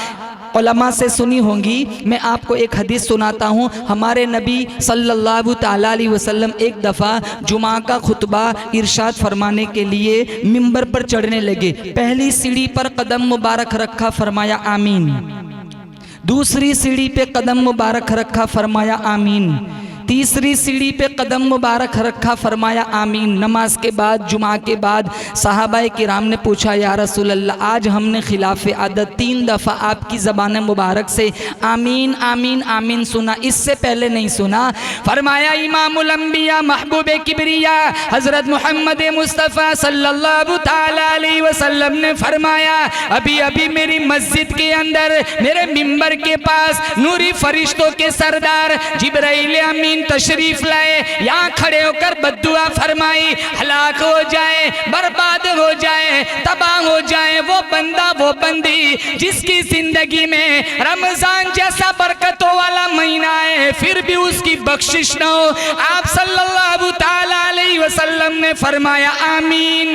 [SPEAKER 2] उलमा से सुनी होंगी, मैं आपको एक हदीस सुनाता हूँ। हमारे नबी सल्लल्लाहु ताला अलैहि वसल्लम एक दफ़ा जुमा का खुतबा इरशाद फरमाने के लिए मिंबर पर चढ़ने लगे। पहली सीढ़ी पर कदम मुबारक रखा, फरमाया आमीन। दूसरी सीढ़ी पे कदम मुबारक रखा, फरमाया आमीन। तीसरी सीढ़ी पे कदम मुबारक रखा, फरमाया आमीन। नमाज के बाद, जुमा के बाद सहाबाए किराम ने पूछा या रसूल अल्लाह, आज हमने खिलाफ आदत 3 दफ़ा आपकी ज़बान मुबारक से आमीन आमीन आमीन सुना, इससे पहले नहीं सुना। फरमाया इमामुल अंबिया महबूबे किबरिया हज़रत मोहम्मद मुस्तफ़ा सल्लल्लाहु ताला अलैहि वसल्लम ने फरमाया, अभी अभी मेरी मस्जिद के अंदर मेरे मिंबर के पास नूरी फरिश्तों के सरदार जिब्राइल अमीन तशरीफ लाए, यहाँ खड़े होकर बद्दुआ फरमाई, हलाक हो जाए, बर्बाद हो जाए, तबाह हो जाए वो बंदा वो बंदी जिसकी जिंदगी में रमजान जैसा बरकतों वाला महीना है फिर भी उसकी बख्शिश न हो। आप सल्लल्लाहु ताला अलैहि वसल्लम ने फरमाया आमीन।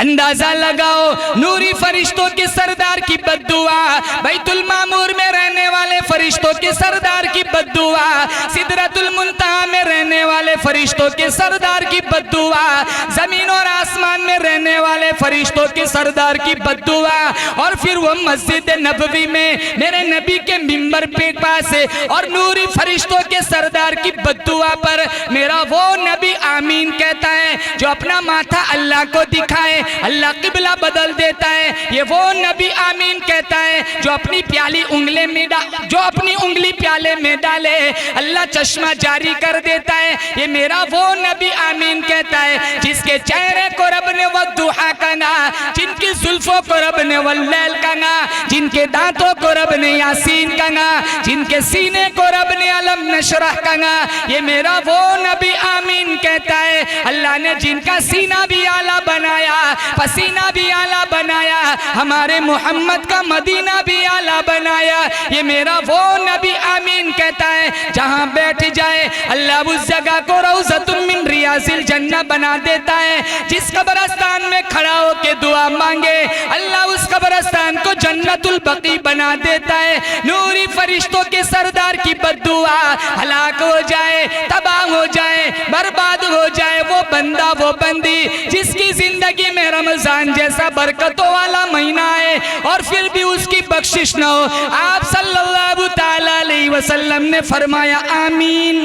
[SPEAKER 2] अंदाजा लगाओ, नूरी फरिश्तों के सरदार की बद्दुआ, बैतुल मामूर में रहने वाले फरिश्तों के सरदार की बद्दुआ, सिदरतुल मुंतहा में रहने वाले फरिश्तों के सरदार की बद्दुआ, जमीन और आसमान में रहने वाले फरिश्तों के सरदार की बद्दुआ, और फिर वो मस्जिद नबवी में मेरे नबी के मिंबर पे पास और नूरी फरिश्तों के सरदार की बद्दुआ पर मेरा वो नबी आमीन कहता है जो अपना माथा अल्लाह को दिखाए अल्लाह किबला बदल देता है। ये वो नबी आमीन कहता है जो अपनी प्याली उंगली में जो अपनी उंगली प्याले में डाले अल्लाह चश्मा जारी कर देता है। ये मेरा वो नबी आमीन कहता है जिसके चेहरे को रब ने वद्दुहा कहा, जिनकी जुल्फों को रब ने वल्लैल कहा, जिनके दांतों को रब ने यासीन कहा, जिनके सीने को रब ने अलम नशरह कहा। ये मेरा वो नबी आमीन कहता है अल्लाह ने जिनका सीना भी आला बनाया, पसीना भी आला बनाया, हमारे मोहम्मद का मदीना भी आला बनाया। ये मेरा वो नबी आमीन कहता है जहां बैठ जाए अल्लाह उस जगह को रौज़तुम मिन रियाज़िल जन्नह बना देता है। जिस कब्रिस्तान में खड़ा होके दुआ मांगे अल्लाह उस कब्रिस्तान को जन्नतुल बकी बना देता है। नूरी फरिश्तों के सरदार की बद्दुआ हलाक हो जाए, तबाह हो जाए, बर्बाद हो जाए वो बंदा वो बंदी जिसकी जिंदगी में रमजान जैसा बरकतों वाला महीना है और फिर भी उसकी बख्शिश न हो। आप सल्लल्लाहु ताला अलैहि वसल्लम ने फरमाया आमीन।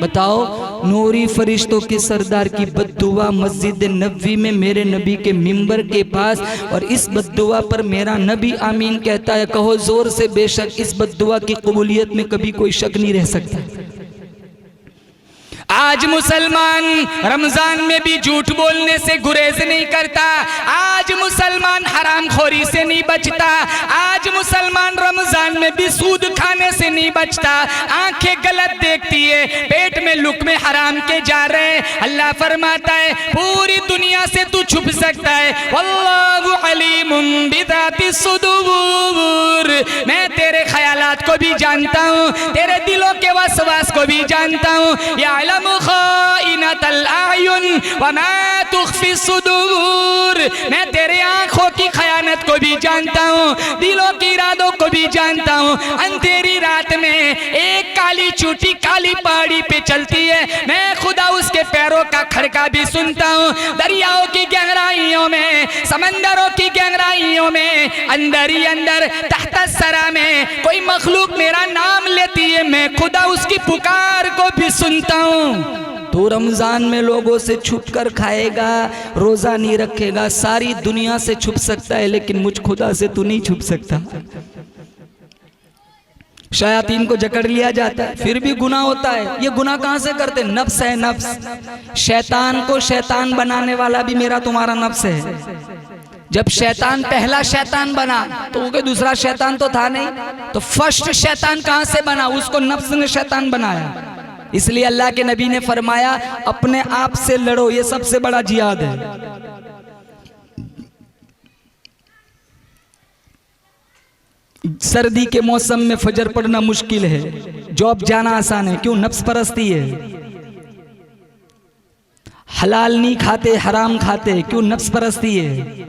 [SPEAKER 2] बताओ, नूरी फरिश्तों के सरदार की बद्दुआ मस्जिद नबवी में मेरे नबी के मिंबर के पास, और इस बद्दुआ पर मेरा नबी आमीन कहता है। कहो जोर से, बेशक इस बद्दुआ की कबूलियत में कभी कोई शक नहीं रह सकता। आज मुसलमान रमजान में भी झूठ बोलने से गुरेज नहीं करता, आज मुसलमान हराम खोरी से नहीं बचता, आज मुसलमान रमजान में भी सूद खाने से नहीं बचता। आंखें गलत देखती है, पेट में लुक़मे हराम के जा रहे हैं। अल्लाह फरमाता है पूरी दुनिया से तू छुप सकता है, वल्लाहु अलीमुम बिज़ाति सुदूर, मैं तेरे ख्यालात को भी जानता हूँ, तेरे दिलों के वसवास को भी जानता हूँ। या खाइनतल आयुन वमा तुख्फी सुदूर, मैं तेरे आंखों की खयानत को भी जानता हूँ, दिलों के इरादों को भी जानता हूँ। अंधेरी रात में एक काली चूटी काली पहाड़ी पे चलती है, मैं खुदा उसके पैरों का खड़का भी सुनता हूँ। दरियाओं की गहराइयों में, समंदरों की गहराइयों में, अंदर ही अंदर तहत सरा में कोई मखलूक मेरा नाम लेती है, मैं खुदा उसकी पुकार को भी सुनता हूँ। तो रमजान में लोगों से छुप कर खाएगा, रोजा नहीं रखेगा, सारी दुनिया से छुप सकता है लेकिन मुझ खुदा से तू नहीं छुप सकता। शयातीन को जकड़ लिया जाता है फिर भी गुनाह होता है। ये गुनाह कहां से करते? नफ्स है, नफ्स। शैतान को शैतान बनाने वाला भी मेरा तुम्हारा नफ्स है। जब शैतान पहला शैतान बना तो वो दूसरा शैतान तो था नहीं, तो फर्स्ट शैतान कहां से बना? उसको नफ्स ने शैतान बनाया। इसलिए अल्लाह के नबी ने फरमाया अपने आप से लड़ो, ये सबसे बड़ा जिहाद है। सर्दी के मौसम में फजर पढ़ना मुश्किल है, जॉब जाना आसान है, क्यों? नफ्स परस्ती है। हलाल नहीं खाते, हराम खाते, क्यों? नफ्स परस्ती है।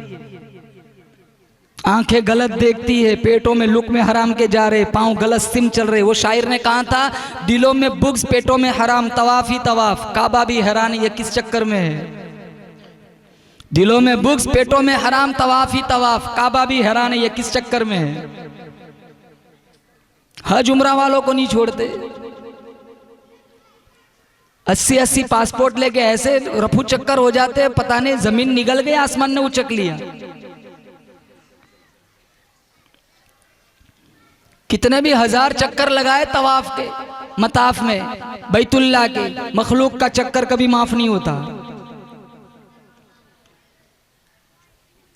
[SPEAKER 2] आंखें गलत देखती है, पेटों में लुक़मे हराम के जा रहे, पांव गलत सिम चल रहे। वो शायर ने कहा था दिलों में बुग्ज पेटों में हराम, तवाफ ही तवाफ, काबा भी हैरान, ये किस चक्कर में है? दिलों में बुग्ज पेटों में हराम, तवाफ ही तवाफ, काबा भी हैरान, ये किस चक्कर में है? हज उम्रा वालों को नहीं छोड़ते। 80-80 पासपोर्ट लेके ऐसे रफू चक्कर हो जाते हैं, पता नहीं जमीन निगल गई आसमान ने उचक लिया। कितने भी हजार चक्कर लगाए तवाफ के, मताफ में, बैतुल्ला के, मखलूक का चक्कर कभी माफ नहीं होता।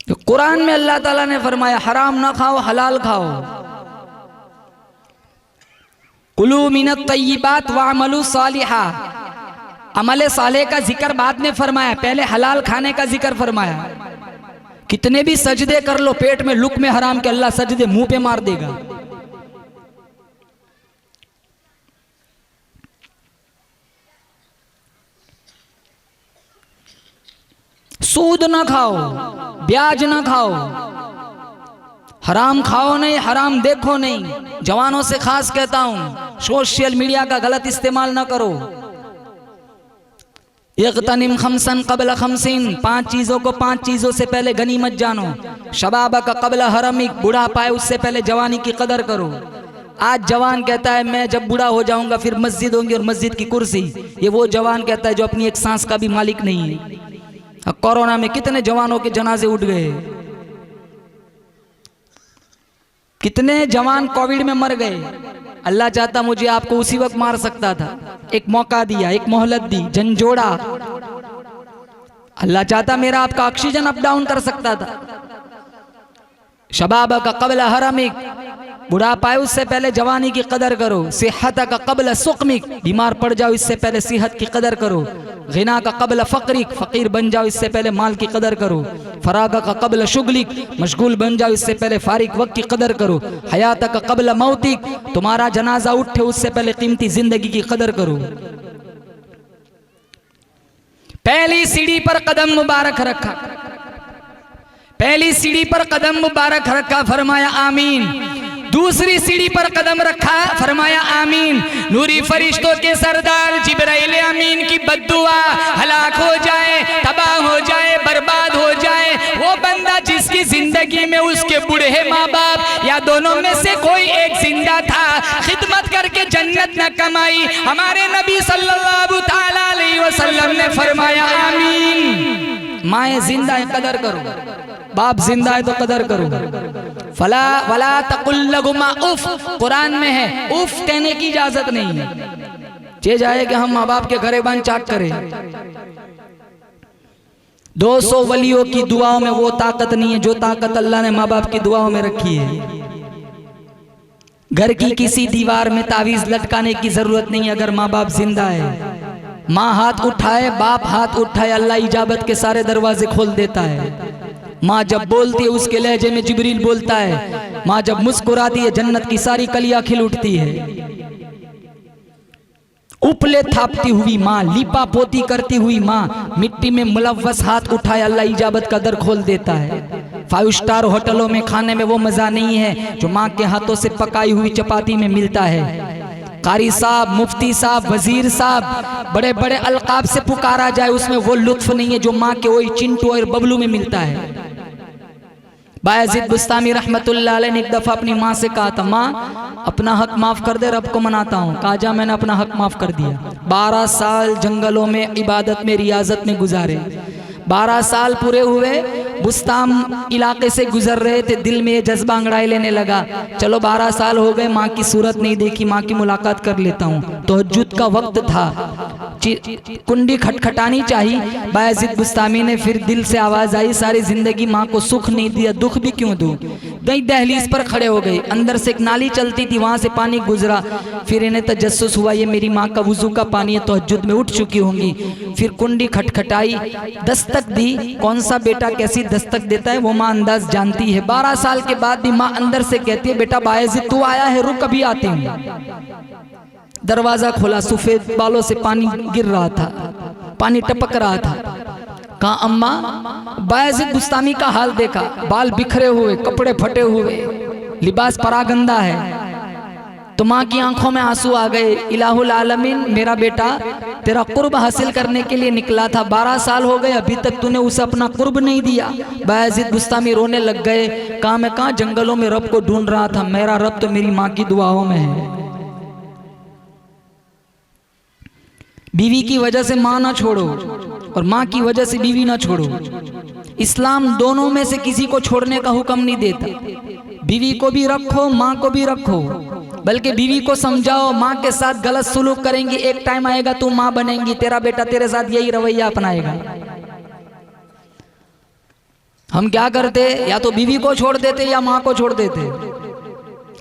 [SPEAKER 2] तो कुरान में अल्लाह ताला ने फरमाया हराम ना खाओ, हलाल खाओ। कुलू मिनत तय्यिबात वअमलू सालिहा, अमले साले का जिक्र बाद में फरमाया, पहले हलाल खाने का जिक्र फरमाया। कितने भी सजदे कर लो, पेट में लुक़मे हराम के, अल्लाह सजदे मुंह पे मार देगा। सूद ना खाओ, ब्याज ना खाओ, हराम खाओ नहीं, हराम देखो नहीं। जवानों से खास कहता हूं, सोशल मीडिया का गलत इस्तेमाल ना करो। इग़्तनिम खमसन क़ब्ल खमसिन, 5 चीज़ों को 5 चीज़ों से पहले गनीमत जानो। शबाबक क़ब्ल हरमिक, बूढ़ा पाए उससे पहले जवानी की कदर करो। आज जवान कहता है मैं जब बूढ़ा हो जाऊंगा फिर मस्जिद होंगी और मस्जिद की कुर्सी। ये वो जवान कहता है जो अपनी एक सांस का भी मालिक नहीं है। अब कोरोना में कितने जवानों के जनाजे उठ गए, कितने जवान कोविड में मर गए। अल्लाह चाहता मुझे आपको उसी वक्त मार सकता था, एक मौका दिया, एक मोहलत दी, झंझोड़ा। अल्लाह चाहता मेरा आपका ऑक्सीजन अप डाउन कर सकता था। शबाबक क़ब्ल हरमिक, बुढ़ापा है उससे पहले जवानी की कदर करो। सेहतक क़ब्ल सुक़मिक, बीमार पड़ जाओ इससे पहले सेहत की कदर करो। गिना का क़ब्ल फ़क़रिक, फ़कीर बन जाओ इससे पहले माल की कदर करो। फ़राग़ का क़ब्ल शुग़लिक, मशगूल बन जाओ इससे पहले फ़ारिग वक्त की कदर करो। हयात का क़ब्ल मौतिक, तुम्हारा जनाजा उठे उससे पहले कीमती जिंदगी की कदर करो। पहली सीढ़ी पर कदम मुबारक रखा, पहली सीढ़ी पर कदम मुबारक रखा, फरमाया आमीन। दूसरी सीढ़ी पर कदम रखा, फरमाया आमीन। नूरी फरिश्तों के सरदार जिब्राइल अमीन की बद्दुआ, हलाक हो जाए, तबाह हो जाए, बर्बाद हो जाए वो बंदा जिसकी जिंदगी में उसके बूढ़े माँ बाप या दोनों में से कोई एक जिंदा था, खिदमत करके जन्नत न कमाई। हमारे नबी सल्लल्लाहु तआला अलैहि वसल्लम ने फरमाया आमीन। माए जिंदा है कदर करो, बाप जिंदा है तो कदर करो। फला वला तकुल लहुमा उफ, कुरान में है उफ कहने की इजाजत नहीं है। चे जाए कि हम माँ बाप के गरेबान चाट करें। 200 वलियों की दुआओं में वो ताकत नहीं है जो ताकत अल्लाह ने माँ बाप की दुआओं में रखी है। घर की किसी दीवार में तावीज लटकाने की जरूरत नहीं अगर माँ बाप जिंदा है। माँ हाथ उठाए, बाप हाथ उठाए, अल्लाह इजाबत के सारे दरवाजे खोल देता है। माँ जब बोलती है उसके लहजे में जिब्रील बोलता है। माँ जब मुस्कुराती है जन्नत की सारी कलियां खिल उठती है। उपले थापती हुई माँ, लिपा पोती करती हुई माँ, मिट्टी में मुलव्वस हाथ उठाए अल्लाह इजाबत का दर खोल देता है। 5 स्टार होटलों में खाने में वो मजा नहीं है जो माँ के हाथों से पकाई हुई चपाती में मिलता है। कारी साहब, मुफ्ती साहब, वजीर साहब, बड़े बड़े अलकाब से पुकारा जाए उसमें वो लुत्फ नहीं है जो माँ के वही चिंटू और बबलू में मिलता है। बायज़ीद बुस्तामी रहमतुल्लाह अलैह ने एक दफ़ा अपनी माँ से कहा था, माँ अपना हक माफ़ कर दे, रब को मनाता हूँ। कहा जा मैंने अपना हक माफ़ कर दिया। 12 साल जंगलों में इबादत में रियाजत में गुजारे। 12 साल पूरे हुए, बुस्ताम इलाके से गुजर रहे थे, दिल में ये जज्बा अंगड़ाई लेने लगा, चलो 12 साल हो गए माँ की सूरत नहीं देखी, माँ की मुलाकात कर लेता हूँ। तहज्जुद का वक्त था, कुंडी खटखटानी चाहिए। बायज़ीद बुस्तामी ने फिर दिल से आवाज़ आई, सारी ज़िंदगी माँ को सुख नहीं दिया, दुख भी क्यों दूँ। दहलीज पर खड़े हो गए, अंदर से एक नाली चलती थी, वहाँ से पानी गुजरा। फिर इन्हें तजस्सुस हुआ ये मेरी माँ का वुज़ू का पानी है, तहज्जुद में उठ चुकी होंगी। फिर कुंडी खटखटाई, दस्तक दी। कौन सा बेटा कैसी दस्तक देता है वो माँ अंदाज जानती है। 12 साल के बाद भी माँ अंदर से कहती है, बेटा बायज़ीद तू आया है, रुक अभी आते हैं। दरवाजा खोला, सफेद बालों से पानी गिर रहा था, पानी टपक रहा था। कहा अम्मा, बायज़ीद बुस्तामी का हाल देखा, बाल बिखरे हुए, कपड़े फटे हुए, लिबास परागंदा है। तो माँ की आंखों में आंसू आ गए। इलाहुल आलमीन, मेरा बेटा तेरा कुर्ब हासिल करने के लिए निकला था, 12 साल हो गए अभी तक तूने उसे अपना कुर्ब नहीं दिया। बायज़ीद बुस्तामी रोने लग गए। कहा मैं कहाँ जंगलों में रब को ढूंढ रहा था, मेरा रब तो मेरी माँ की दुआओं में है। बीवी की वजह से माँ ना छोड़ो और माँ की वजह से बीवी ना छोड़ो। इस्लाम दोनों में से किसी को छोड़ने का हुक्म नहीं देता। बीवी को भी रखो, माँ को भी रखो, बल्कि बीवी को समझाओ, माँ के साथ गलत सुलूक करेंगी, एक टाइम आएगा तू माँ बनेंगी, तेरा बेटा तेरे साथ यही रवैया अपनाएगा। हम क्या करते, या तो बीवी को छोड़ देते या माँ को छोड़ देते।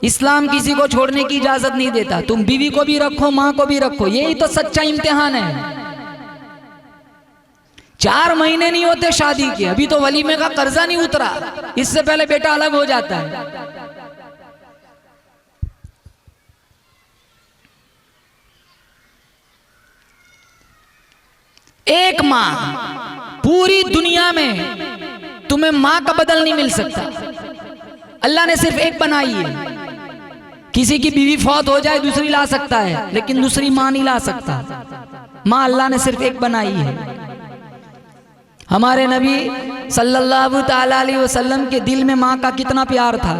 [SPEAKER 2] इस्लाम किसी को छोड़ने की इजाजत नहीं देता। तुम बीवी को भी रखो, माँ को भी रखो, यही तो सच्चा इम्तिहान है। 4 महीने नहीं होते शादी के, अभी तो वलीमे का कर्जा नहीं उतरा, इससे पहले बेटा अलग हो जाता है। एक माँ पूरी दुनिया में तुम्हें माँ का बदल नहीं मिल सकता। अल्लाह ने सिर्फ एक बनाई है। किसी की बीवी फौत हो जाए दूसरी ला सकता है, लेकिन दूसरी माँ नहीं ला सकता। माँ अल्लाह ने सिर्फ एक बनाई है। हमारे नबी सल्लल्लाहु ताला अलैहि वसल्लम के दिल में माँ का कितना प्यार था।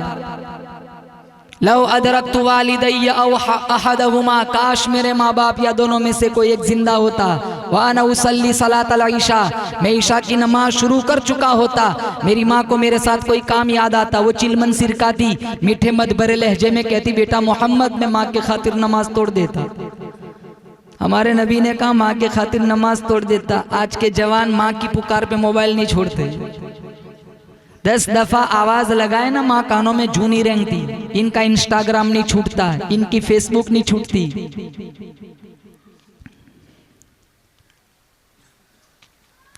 [SPEAKER 2] लव अदरकतु वालिदैया औ अहदहुमा, काश मेरे माँ बाप या दोनों में से कोई एक जिंदा होता। वाना उसल्ली सलातल ईशा, मैं ईशा की नमाज शुरू कर चुका होता। मेरी माँ को मेरे साथ कोई काम याद आता, वो चिलमन सिरकाती, मीठे मद भरे लहजे में कहती, बेटा मोहम्मद, मैं माँ के खातिर नमाज तोड़ देता। हमारे नबी ने कहा माँ के खातिर नमाज तोड़ देता। आज के जवान माँ की पुकार पे मोबाइल नहीं छोड़ते। 10 दफा आवाज लगाए ना माँ कानों में जू नहीं रेंगती। इनका इंस्टाग्राम नहीं छूटता, इनकी फेसबुक नहीं छूटती।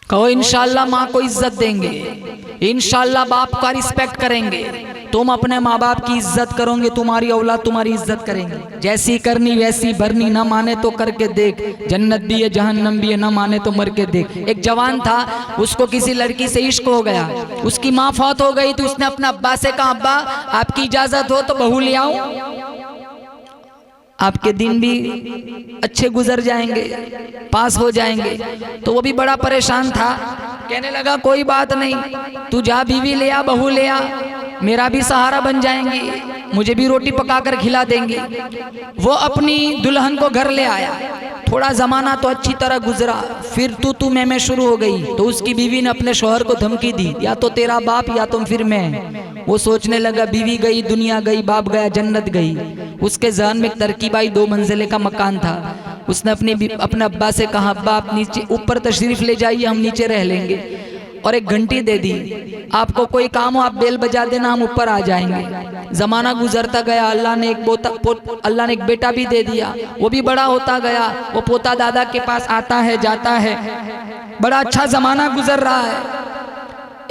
[SPEAKER 2] कहो इंशाल्लाह माँ को इज्जत देंगे, इंशाल्लाह बाप का रिस्पेक्ट करेंगे। तुम अपने माँ बाप की इज्जत करोगे, तुम्हारी औलाद तुम्हारी इज्जत करेंगे। जैसी करनी वैसी भरनी, ना माने तो करके देख, जन्नत भी है जहन्नम भी है, ना माने तो मर के देख। एक जवान था, उसको किसी लड़की से इश्क हो गया। उसकी माँ फौत हो गई तो उसने अपने अब्बा से कहा, अब्बा आपकी इजाजत हो तो बहू ले आऊं, आपके दिन भी अच्छे गुजर जाएंगे, पास हो जाएंगे। तो वो भी बड़ा परेशान था। कहने लगा कोई बात नहीं, तू जा बीवी ले आ, बहू ले आ, मेरा भी सहारा बन जाएंगी, मुझे भी रोटी पकाकर खिला देंगी। वो अपनी दुल्हन को घर ले आया। थोड़ा जमाना तो अच्छी तरह गुजरा, फिर तू मैं शुरू हो गई। तो उसकी बीवी ने अपने शौहर को धमकी दी, या तो तेरा बाप या तुम फिर मैं। वो सोचने लगा बीवी गई दुनिया गई, बाप गया जन्नत गई। उसके जहन में एक तरकीब आई, 2 मंजिले का मकान था। उसने अपने अब्बा से कहा, अब्बा आप नीचे ऊपर तशरीफ ले जाइए, हम नीचे रह लेंगे। और एक घंटी दे दी, आपको कोई काम हो आप बेल बजा देना, हम ऊपर आ जाएंगे। जमाना गुजरता गया, अल्लाह ने एक बेटा भी दे दिया। वो भी बड़ा होता गया, वो पोता दादा के पास आता है जाता है, बड़ा अच्छा जमाना गुजर रहा है।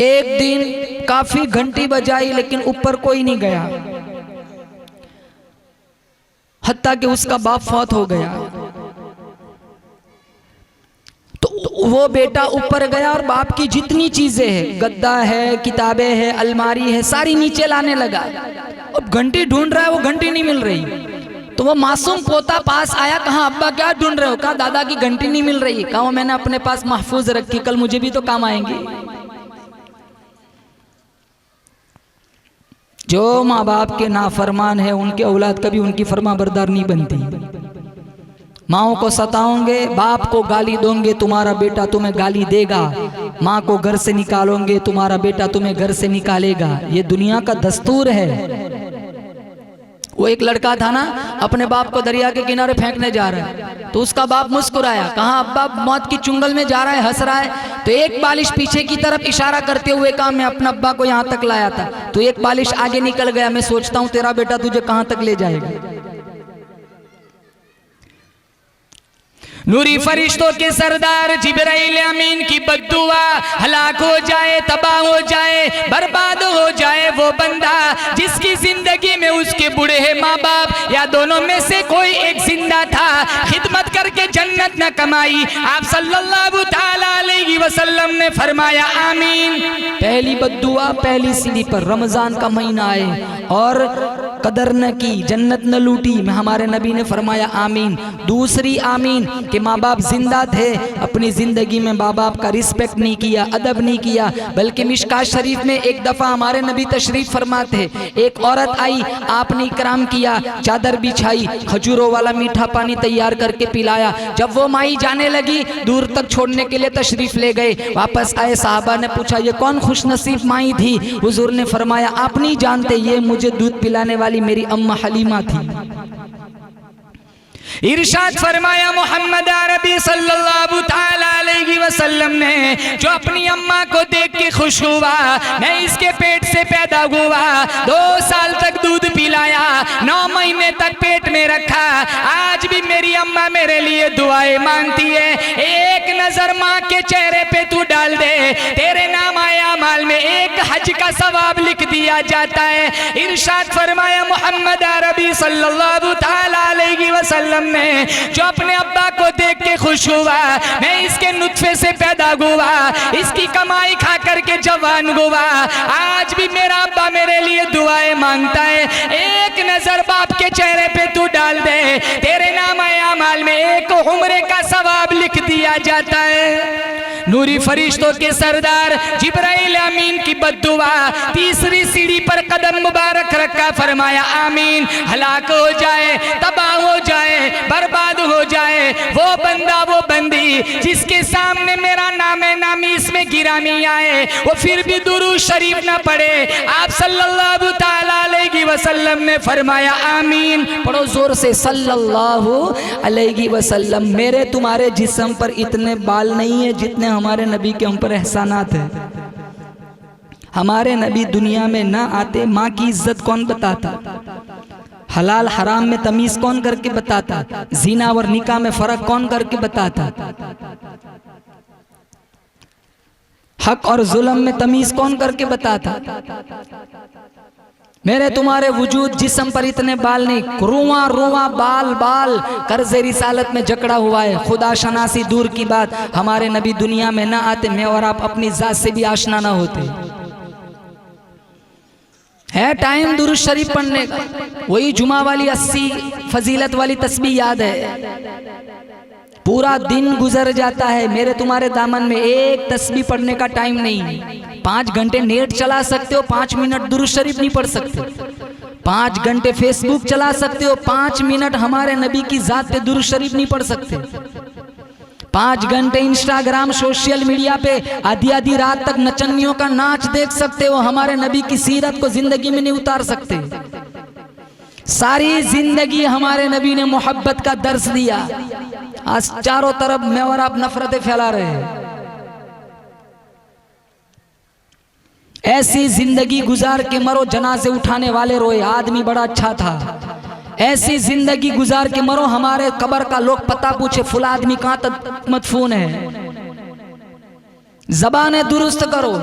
[SPEAKER 2] एक दिन काफी घंटी बजाई लेकिन ऊपर कोई नहीं गया, हत्ता कि उसका बाप फौत हो गया। तो वो बेटा ऊपर गया और बाप की जितनी चीजें हैं, गद्दा है, किताबें हैं, अलमारी है, सारी नीचे लाने लगा। अब घंटी ढूंढ रहा है, वो घंटी नहीं मिल रही। तो वो मासूम पोता पास आया, कहा अब्बा क्या ढूंढ रहे हो? कहा दादा की घंटी नहीं मिल रही। कहा वो मैंने अपने पास महफूज रखी, कल मुझे भी तो काम आएंगी। जो माँ बाप के नाफरमान है उनके औलाद कभी उनकी फरमा बरदार नहीं बनती। माओ को सताओगे, बाप को गाली दोगे, तुम्हारा बेटा तुम्हें गाली देगा। माँ को घर से निकालोगे, तुम्हारा बेटा तुम्हें घर से निकालेगा। ये दुनिया का दस्तूर है। वो एक लड़का था ना, अपने बाप को दरिया के किनारे फेंकने जा रहा है। तो उसका बाप मुस्कुराया, कहा अब्बा मौत की चुंगल में जा रहा है, हंस रहा है। तो एक बालिश पीछे की तरफ इशारा करते हुए कहा मैं अपने अब्बा को यहाँ तक लाया था। तो एक बालिश आगे निकल गया। मैं सोचता हूँ तेरा बेटा तुझे कहाँ तक ले जाएगा। नूरी फरिश्तों के सरदार जिब्राइल अमीन की बद्दुआ, हलाक हो जाए, तबाह हो जाए, बर्बाद हो जाए वो बंदा जिसकी जिंदगी में उसके बूढ़े माँ बाप या दोनों में से कोई एक जिंदा था, खिदमत करके जन्नत न कमाई। आप सल्लल्लाहु ताला अलैहि वसल्लम ने फरमाया आमीन। पहली बद्दुआ पहली सीढ़ी पर, रमजान का महीना आए और कदर न की, जन्नत न लूटी, में हमारे नबी ने फरमाया आमीन। दूसरी आमीन कि माँ बाप जिंदा थे, अपनी जिंदगी में माँ बाप का रिस्पेक्ट नहीं किया, अदब नहीं किया। बल्कि मिशकात शरीफ में एक दफा हमारे नबी तशरीफ फरमाते, एक औरत आई, आपने इकराम किया, चादर बिछाई, खजूरों वाला मीठा पानी तैयार करके पिलाया। जब वो माई जाने लगी, दूर तक छोड़ने के लिए तशरीफ ले गए। वापस आए, साहबा ने पूछा ये कौन खुशनसीब माई थी? हुजूर ने फरमाया आप नहीं जानते, ये मुझे दूध पिलाने वाली मेरी अम्मा हलीमा थी। इरशाद फरमाया मोहम्मद अरबी सल्लल्लाहु ताला अलैहि वसल्लम ने, जो अपनी अम्मा को देख के खुश हुआ, मैं इसके पेट से पैदा हुआ, 2 साल तक दूध पिलाया, 9 महीने तक पेट में रखा, आज भी मेरी अम्मा मेरे लिए दुआएं मांगती है। एक नजर माँ के चेहरे पे तू डाल दे, तेरे नाम आया माल में एक एक हज का सवाब लिख दिया जाता है। इरशाद फरमाया मोहम्मद अरबी सल्लल्लाहु तआला अलैहि वसल्लम ने, जो अपने अब्बा को देख के खुश हुआ, मैं इसके नुत्फे से पैदा हुआ, इसकी कमाई खा करके जवान हुआ, आज भी मेरा अब्बा मेरे लिए दुआएं मांगता है, एक नजर बाप के चेहरे पे तू डाल दे, तेरे नाम अमाल में एक उम्रे का सवाब लिख दिया जाता है। नूरी फरिश्तों के सरदार जिब्राइल अमीन की बद्दुआ, तीसरी सीढ़ी पर कदम मुबारक रखा, फरमाया आमीन। हलाक हो जाए, तबाह हो जाए, बर्बाद हो जाए वो बंदा वो बंदी जिसके सामने मेरा नामे नामी इसमें गिरामी आए, वो फिर भी दुरूद शरीफ ना पढ़े। आप सल्लल्लाहु तआला अलैहि वसल्लम ने फरमाया आमीन। पढ़ो जोर से, सल्लल्लाहु अलैहि वसल्लम। मेरे तुम्हारे जिस्म पर इतने बाल नहीं है जितने हमारे नबी के हम पर एहसानात है। हमारे नबी दुनिया में ना आते माँ की इज्जत कौन बताता, हलाल हराम में तमीज कौन करके बताता, जीना और निकाह में फर्क कौन करके बताता, हक और जुल्म में तमीज कौन करके बताता। मेरे तुम्हारे वजूद जिस्म पर इतने बाल नहीं, रुआ रुआ बाल बाल कर्ज़े रिसालत में जकड़ा हुआ है। खुदा शनासी दूर की बात, हमारे नबी दुनिया में ना आते, मैं और आप अपनी जात से भी आशना ना होते। है टाइम दुरूद शरीफ पढ़ने का, वही जुमा वाली 80 फजीलत वाली तस्बीह याद है, पूरा दिन गुजर जाता है। मेरे तुम्हारे दामन में एक तस्बीह पढ़ने का टाइम नहीं। 5 घंटे नेट चला सकते हो, 5 मिनट दुरूद शरीफ नहीं पढ़ सकते। 5 घंटे फेसबुक चला सकते हो, 5 मिनट हमारे नबी की जात पे दुरूद शरीफ नहीं पढ़ सकते। 5 घंटे इंस्टाग्राम सोशल मीडिया पे आधी आधी रात तक नचनियों का नाच देख सकते हो, हमारे नबी की सीरत को जिंदगी में नहीं उतार सकते। सारी जिंदगी हमारे नबी ने मोहब्बत का दर्स दिया, आज चारों तरफ मैं और आप नफरतें फैला रहे हैं। ऐसी जिंदगी गुजार के मरो, जनाजे उठाने वाले रोए, आदमी बड़ा अच्छा था। ऐसी जिंदगी गुजार के मरो, हमारे कब्र का लोग पता पूछे फुला आदमी कहां तक मदफून है। जबाने दुरुस्त करो,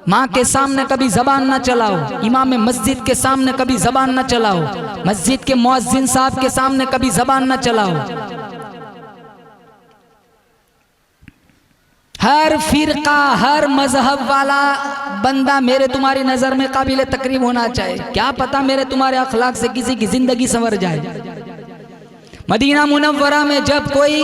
[SPEAKER 2] माँ के सामने कभी जबान ना चलाओ, इमाम मस्जिद के सामने कभी जबान ना चलाओ, मस्जिद के मुअज्जिन साहब के सामने कभी जबान ना चलाओ। हर फिरका हर मजहब वाला बंदा मेरे तुम्हारी नजर में काबिल तकरीम होना चाहिए। क्या पता मेरे तुम्हारे अखलाक से किसी की जिंदगी संवर जाए। मदीना मुनव्वरा में जब कोई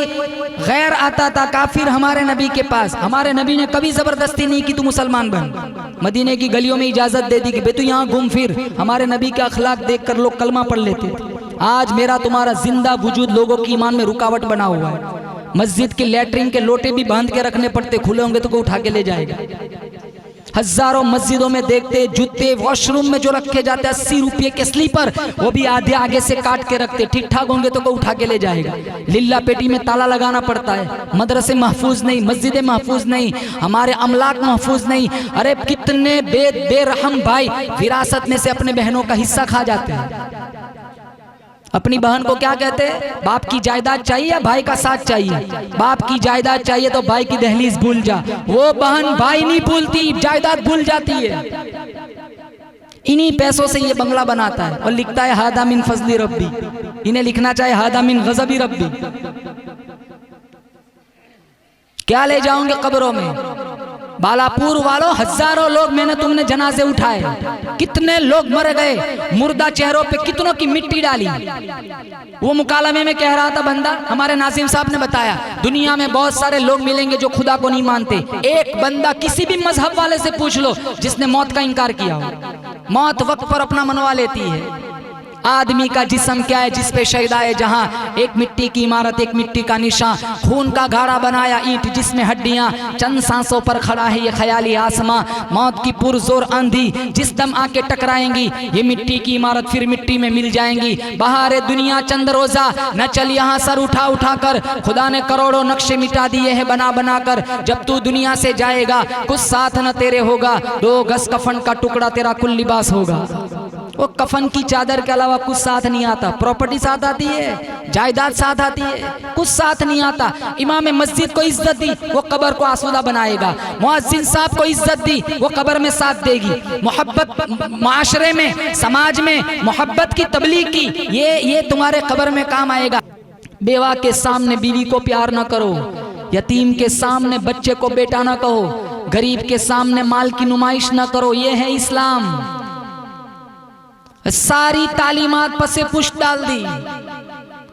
[SPEAKER 2] गैर आता था काफिर हमारे नबी के पास, हमारे नबी ने कभी जबरदस्ती नहीं की तू मुसलमान बन। मदीने की गलियों में इजाजत दे दी कि बे तू यहाँ घूम फिर। हमारे नबी के अखलाक देखकर लोग कलमा पढ़ लेते थे। आज मेरा तुम्हारा जिंदा वजूद लोगों की ईमान में रुकावट बना हुआ है। मस्जिद के लैट्रिन के लोटे भी बांध के रखने पड़ते, खुले होंगे तो कोई उठा के ले जाएगा। हजारों मस्जिदों में देखते जूते वॉशरूम में जो रखे जाते 80 रुपये के स्लीपर, वो भी आधे आगे से काट के रखते, ठीक ठाक होंगे तो कोई उठा के ले जाएगा। लिल्ला पेटी में ताला लगाना पड़ता है। मदरसे महफूज नहीं, मस्जिदें महफूज नहीं, हमारे अमलाक महफूज नहीं। अरे कितने बेरहम भाई विरासत में से अपने बहनों का हिस्सा खा जाते हैं। अपनी बहन को क्या कहते हैं, बाप की जायदाद चाहिए या भाई का साथ चाहिए। बाप की जायदाद चाहिए तो भाई की दहलीज भूल जा। वो बहन भाई नहीं भूलती, जायदाद भूल जाती है। इन्हीं पैसों से ये बंगला बनाता है और लिखता है हादा मिन फजली रब्बी। इन्हें लिखना चाहिए हादा मिन गज़बी रब्बी। क्या ले जाओगे कब्रों में? बालापुर वालों, हजारों लोग मैंने तुमने जनाजे उठाए, कितने लोग मर गए, मुर्दा चेहरों पे कितनों की मिट्टी डाली। वो मुकालमे में कह रहा था बंदा, हमारे नाजिम साहब ने बताया, दुनिया में बहुत सारे लोग मिलेंगे जो खुदा को नहीं मानते। एक बंदा किसी भी मजहब वाले से पूछ लो जिसने मौत का इनकार किया हो। मौत वक्त पर अपना मनवा लेती है। आदमी का जिस्म क्या है जिस पे शहीदा है जहां, एक मिट्टी की इमारत, एक मिट्टी का निशान, खून का घाड़ा बनाया ईंट जिसमें हड्डियां, चंद सांसों पर खड़ा है ये ख्याली आसमां। मौत की पुरजोर आंधी जिस दम आके टकराएंगी, ये मिट्टी की इमारत फिर मिट्टी में मिल जाएंगी। बहारे दुनिया चंद रोजा न चल यहाँ सर उठा उठा कर, खुदा ने करोड़ों नक्शे मिटा दिए हैं बना बना कर। जब तू दुनिया से जाएगा कुछ साथ न तेरे होगा, 2 गज कफन का टुकड़ा तेरा कुल लिबास होगा। वो कफन की चादर के अलावा कुछ साथ नहीं आता। प्रॉपर्टी साथ आती है, जायदाद साथ आती है, कुछ साथ नहीं आता। इमाम मस्जिद को इज्जत दी, वो कब्र को आसूदा बनाएगा। मुअज्जिन साहब को इज्जत दी, वो कब्र में साथ देगी। मोहब्बत माशरे में, समाज में मोहब्बत की तबलीग की, ये तुम्हारे कब्र में काम आएगा। बेवा के सामने बीवी को प्यार ना करो, यतीम के सामने बच्चे को बेटा ना कहो, गरीब के सामने माल की नुमाइश ना करो। ये है इस्लाम। सारी तालीमात पसे पुष्ट डाल दी,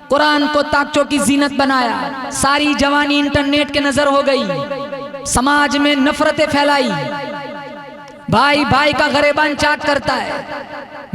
[SPEAKER 2] कुरान को ताकचों की जीनत बनाया। सारी जवानी इंटरनेट के नजर हो गई, समाज में नफरतें फैलाई, भाई भाई का गरेबान चाट करता है,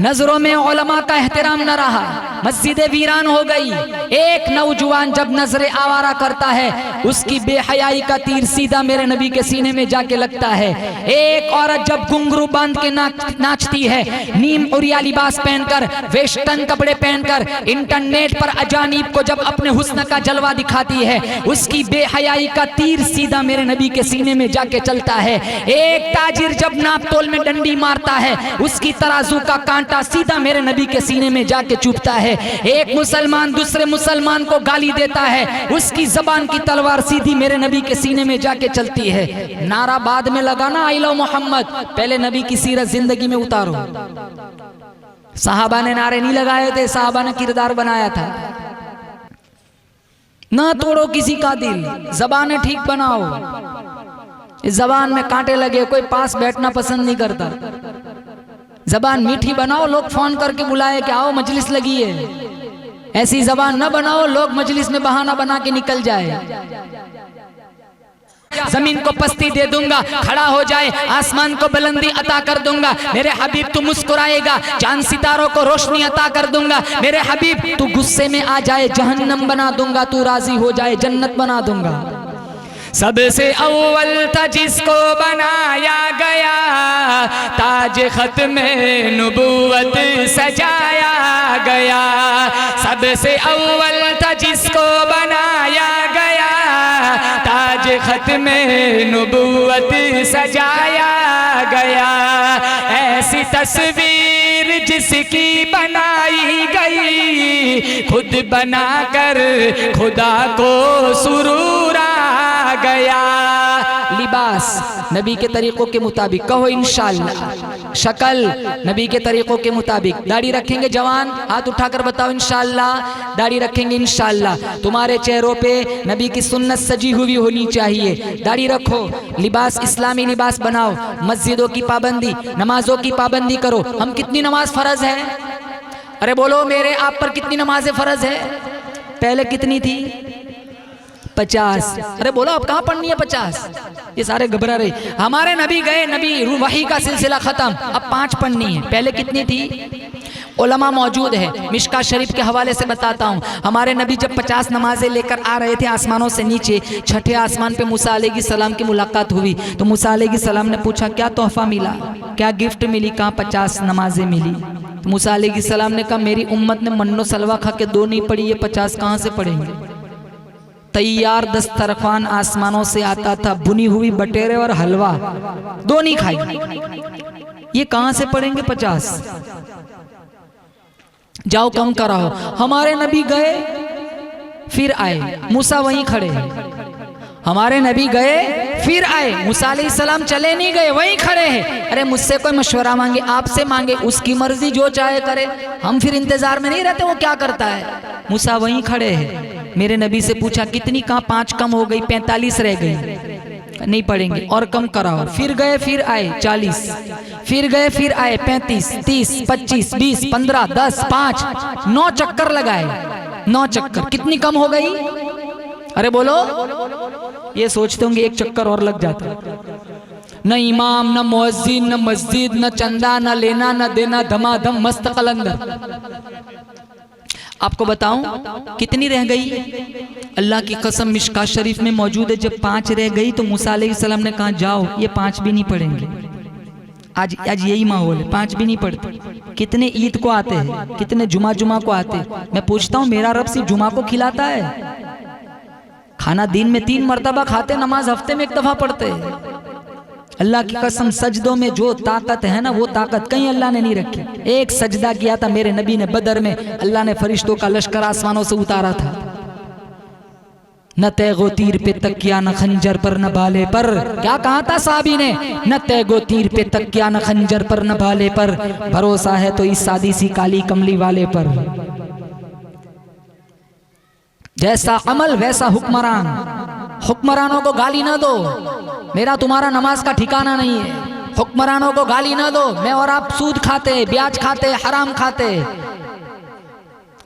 [SPEAKER 2] नजरों में उलमा का एहतराम न रहा, मस्जिदें वीरान हो गई। एक नौजवान जब नजरे आवारा करता है, उसकी बेहयाई का तीर सीधा मेरे नबी के सीने में जाके लगता है। एक औरत जब घुंघरू बांध के नाचती है, नीम उरिया लिबास पहनकर, वेस्टर्न कपड़े पहनकर, इंटरनेट पर अजानीब को जब अपने हुस्न का जलवा दिखाती है, उसकी बेहयाई का तीर सीधा मेरे नबी के सीने में जाके चलता है। एक ताजिर जब नापतोल में डंडी मारता है, उसकी तराजू का कांटा सीधा मेरे नबी के सीने में जाके चुभता है। एक मुसलमान दूसरे मुसलमान को गाली देता है, उसकी जबान की तलवार सीधी मेरे नबी के सीने में जाके चलती है। नारा बाद में लगाना आई लव मोहम्मद, पहले नबी की सीरत जिंदगी में उतारो। साहबा ने नारे नहीं लगाए थे, साहबा ने किरदार बनाया था। ना तोड़ो किसी का दिल, जबान ठीक बनाओ। इस जबान में कांटे लगे, कोई पास बैठना पसंद नहीं करता। जबान मीठी बनाओ, लोग फोन करके बुलाए कि आओ मजलिस लगी है। ऐसी जबान न बनाओ लोग मजलिस में बहाना बना के निकल जाए। जमीन को पस्ती दे दूंगा, खड़ा हो जाए, आसमान को बुलंदी अता कर दूंगा। मेरे हबीब तू मुस्कुराएगा, चांद सितारों को रोशनी अता कर दूंगा। मेरे हबीब तू गुस्से में आ जाए, जहन्नम बना दूंगा, तू राजी हो जाए, जन्नत बना दूंगा। सबसे अव्वल था जिसको बनाया गया, ताज खत्म नबूवत सजाया गया। सबसे अव्वल था जिसको बनाया गया, ताज खत्म नबूवत सजाया गया। ऐसी तस्वीर जिसकी बनाई गई, खुद बनाकर खुदा को सुरूर आ गया। लिबास नबी के तरीकों के मुताबिक, कहो इंशाअल्लाह। शक्ल नबी के तरीकों के मुताबिक। दाढ़ी रखेंगे जवान, हाथ उठाकर बताओ इंशाअल्लाह। दाढ़ी रखेंगे इंशाअल्लाह। तुम्हारे चेहरों पे नबी की सुन्नत सजी हुई होनी चाहिए। दाढ़ी रखो, लिबास इस्लामी लिबास बनाओ, मस्जिदों की पाबंदी, नमाजों की पाबंदी करो। हम कितनी नमाज फर्ज है? अरे बोलो, मेरे आप पर कितनी नमाजें फर्ज है? पहले कितनी थी? 50। अरे बोलो अब कहाँ पढ़नी है 50? ये सारे घबरा रहे। हमारे नबी गए, नबी वही का सिलसिला खत्म, अब 5 पढ़नी है। पहले कितनी थी? उलमा मौजूद है, मिशका शरीफ के हवाले से बताता हूँ। हमारे नबी जब 50 नमाजें लेकर आ रहे थे आसमानों से नीचे, छठे आसमान पे मूसा अलैहिस्सलाम की मुलाकात हुई। तो मूसा अलैहिस्सलाम ने पूछा क्या तोहफा मिला, क्या गिफ्ट मिली? कहाँ 50 नमाजें मिली। तो मूसा अलैहिस्सलाम ने कहा मेरी उम्मत ने मन्नो सलवा खा के 2 नहीं पढ़ी, ये 50 कहाँ से पढ़ेंगे? तैयार दस्तरखान आसमानों से आता था, बुनी हुई बटेरे और हलवा, 2 नहीं खाई, ये कहां से पढ़ेंगे 50? जाओ कम कराओ। हमारे नबी गए फिर आए, मूसा वहीं खड़े हैं। हमारे नबी गए फिर आए, मूसा अलैहिस्सलाम चले नहीं गए, वहीं खड़े हैं। अरे मुझसे कोई मशवरा मांगे, आपसे मांगे, उसकी मर्जी जो चाहे करे, हम फिर इंतजार में नहीं रहते वो क्या करता है। मूसा वहीं खड़े हैं। मेरे नबी से पूछा कितनी? कहाँ 5 कम हो गई, 45 रह गई, नहीं पढ़ेंगे, और कम कराओ। फिर गए फिर आए 40, फिर गए फिर आए 35, 30, 25, 20, 15, 10, 5, 9 चक्कर लगाए। 9 चक्कर कितनी कम हो गई? अरे बोलो, ये सोचते होंगे 1 चक्कर और लग जाता। न इमाम, न मुअज्जिन, न मस्जिद, न चंदा, न लेना न देना, धमाधम मस्त कलंदर। आपको बताऊं कितनी रह गई? अल्लाह की कसम मिशका शरीफ में मौजूद है, जब 5 रह गई तो मूसा अलैहिस्सलाम ने कहा जाओ, ये 5 भी नहीं पढ़ेंगे। आज यही माहौल है, 5 भी नहीं पढ़ते। कितने ईद को आते हैं, कितने जुमा को आते हैं। मैं पूछता हूँ मेरा रब सिर्फ जुमा को खिलाता है? खाना दिन में 3 मरतबा खाते, नमाज हफ्ते में 1 दफा पढ़ते हैं। अल्लाह की कसम, सजदों में जो ताकत है ना, वो ताकत कहीं अल्लाह ने नहीं रखी। एक सजदा किया था मेरे नबी ने बदर में, अल्लाह ने फरिश्तों का लश्कर आसमानों से उतारा था। न तैगो तीर पे तकिया, न खंजर पर, न भाले पर। क्या कहा था साहबी ने? न तैगो तीर पे तकिया, न खंजर पर, न भाले पर। भरोसा है तो इस सादी सी काली कमली वाले पर। जैसा अमल वैसा हुक्मरान। हुक्मरानों को गाली ना दो, मेरा तुम्हारा नमाज का ठिकाना नहीं है। हुक्मरानों को गाली ना दो। मैं और आप सूद खाते, ब्याज खाते, हराम खाते,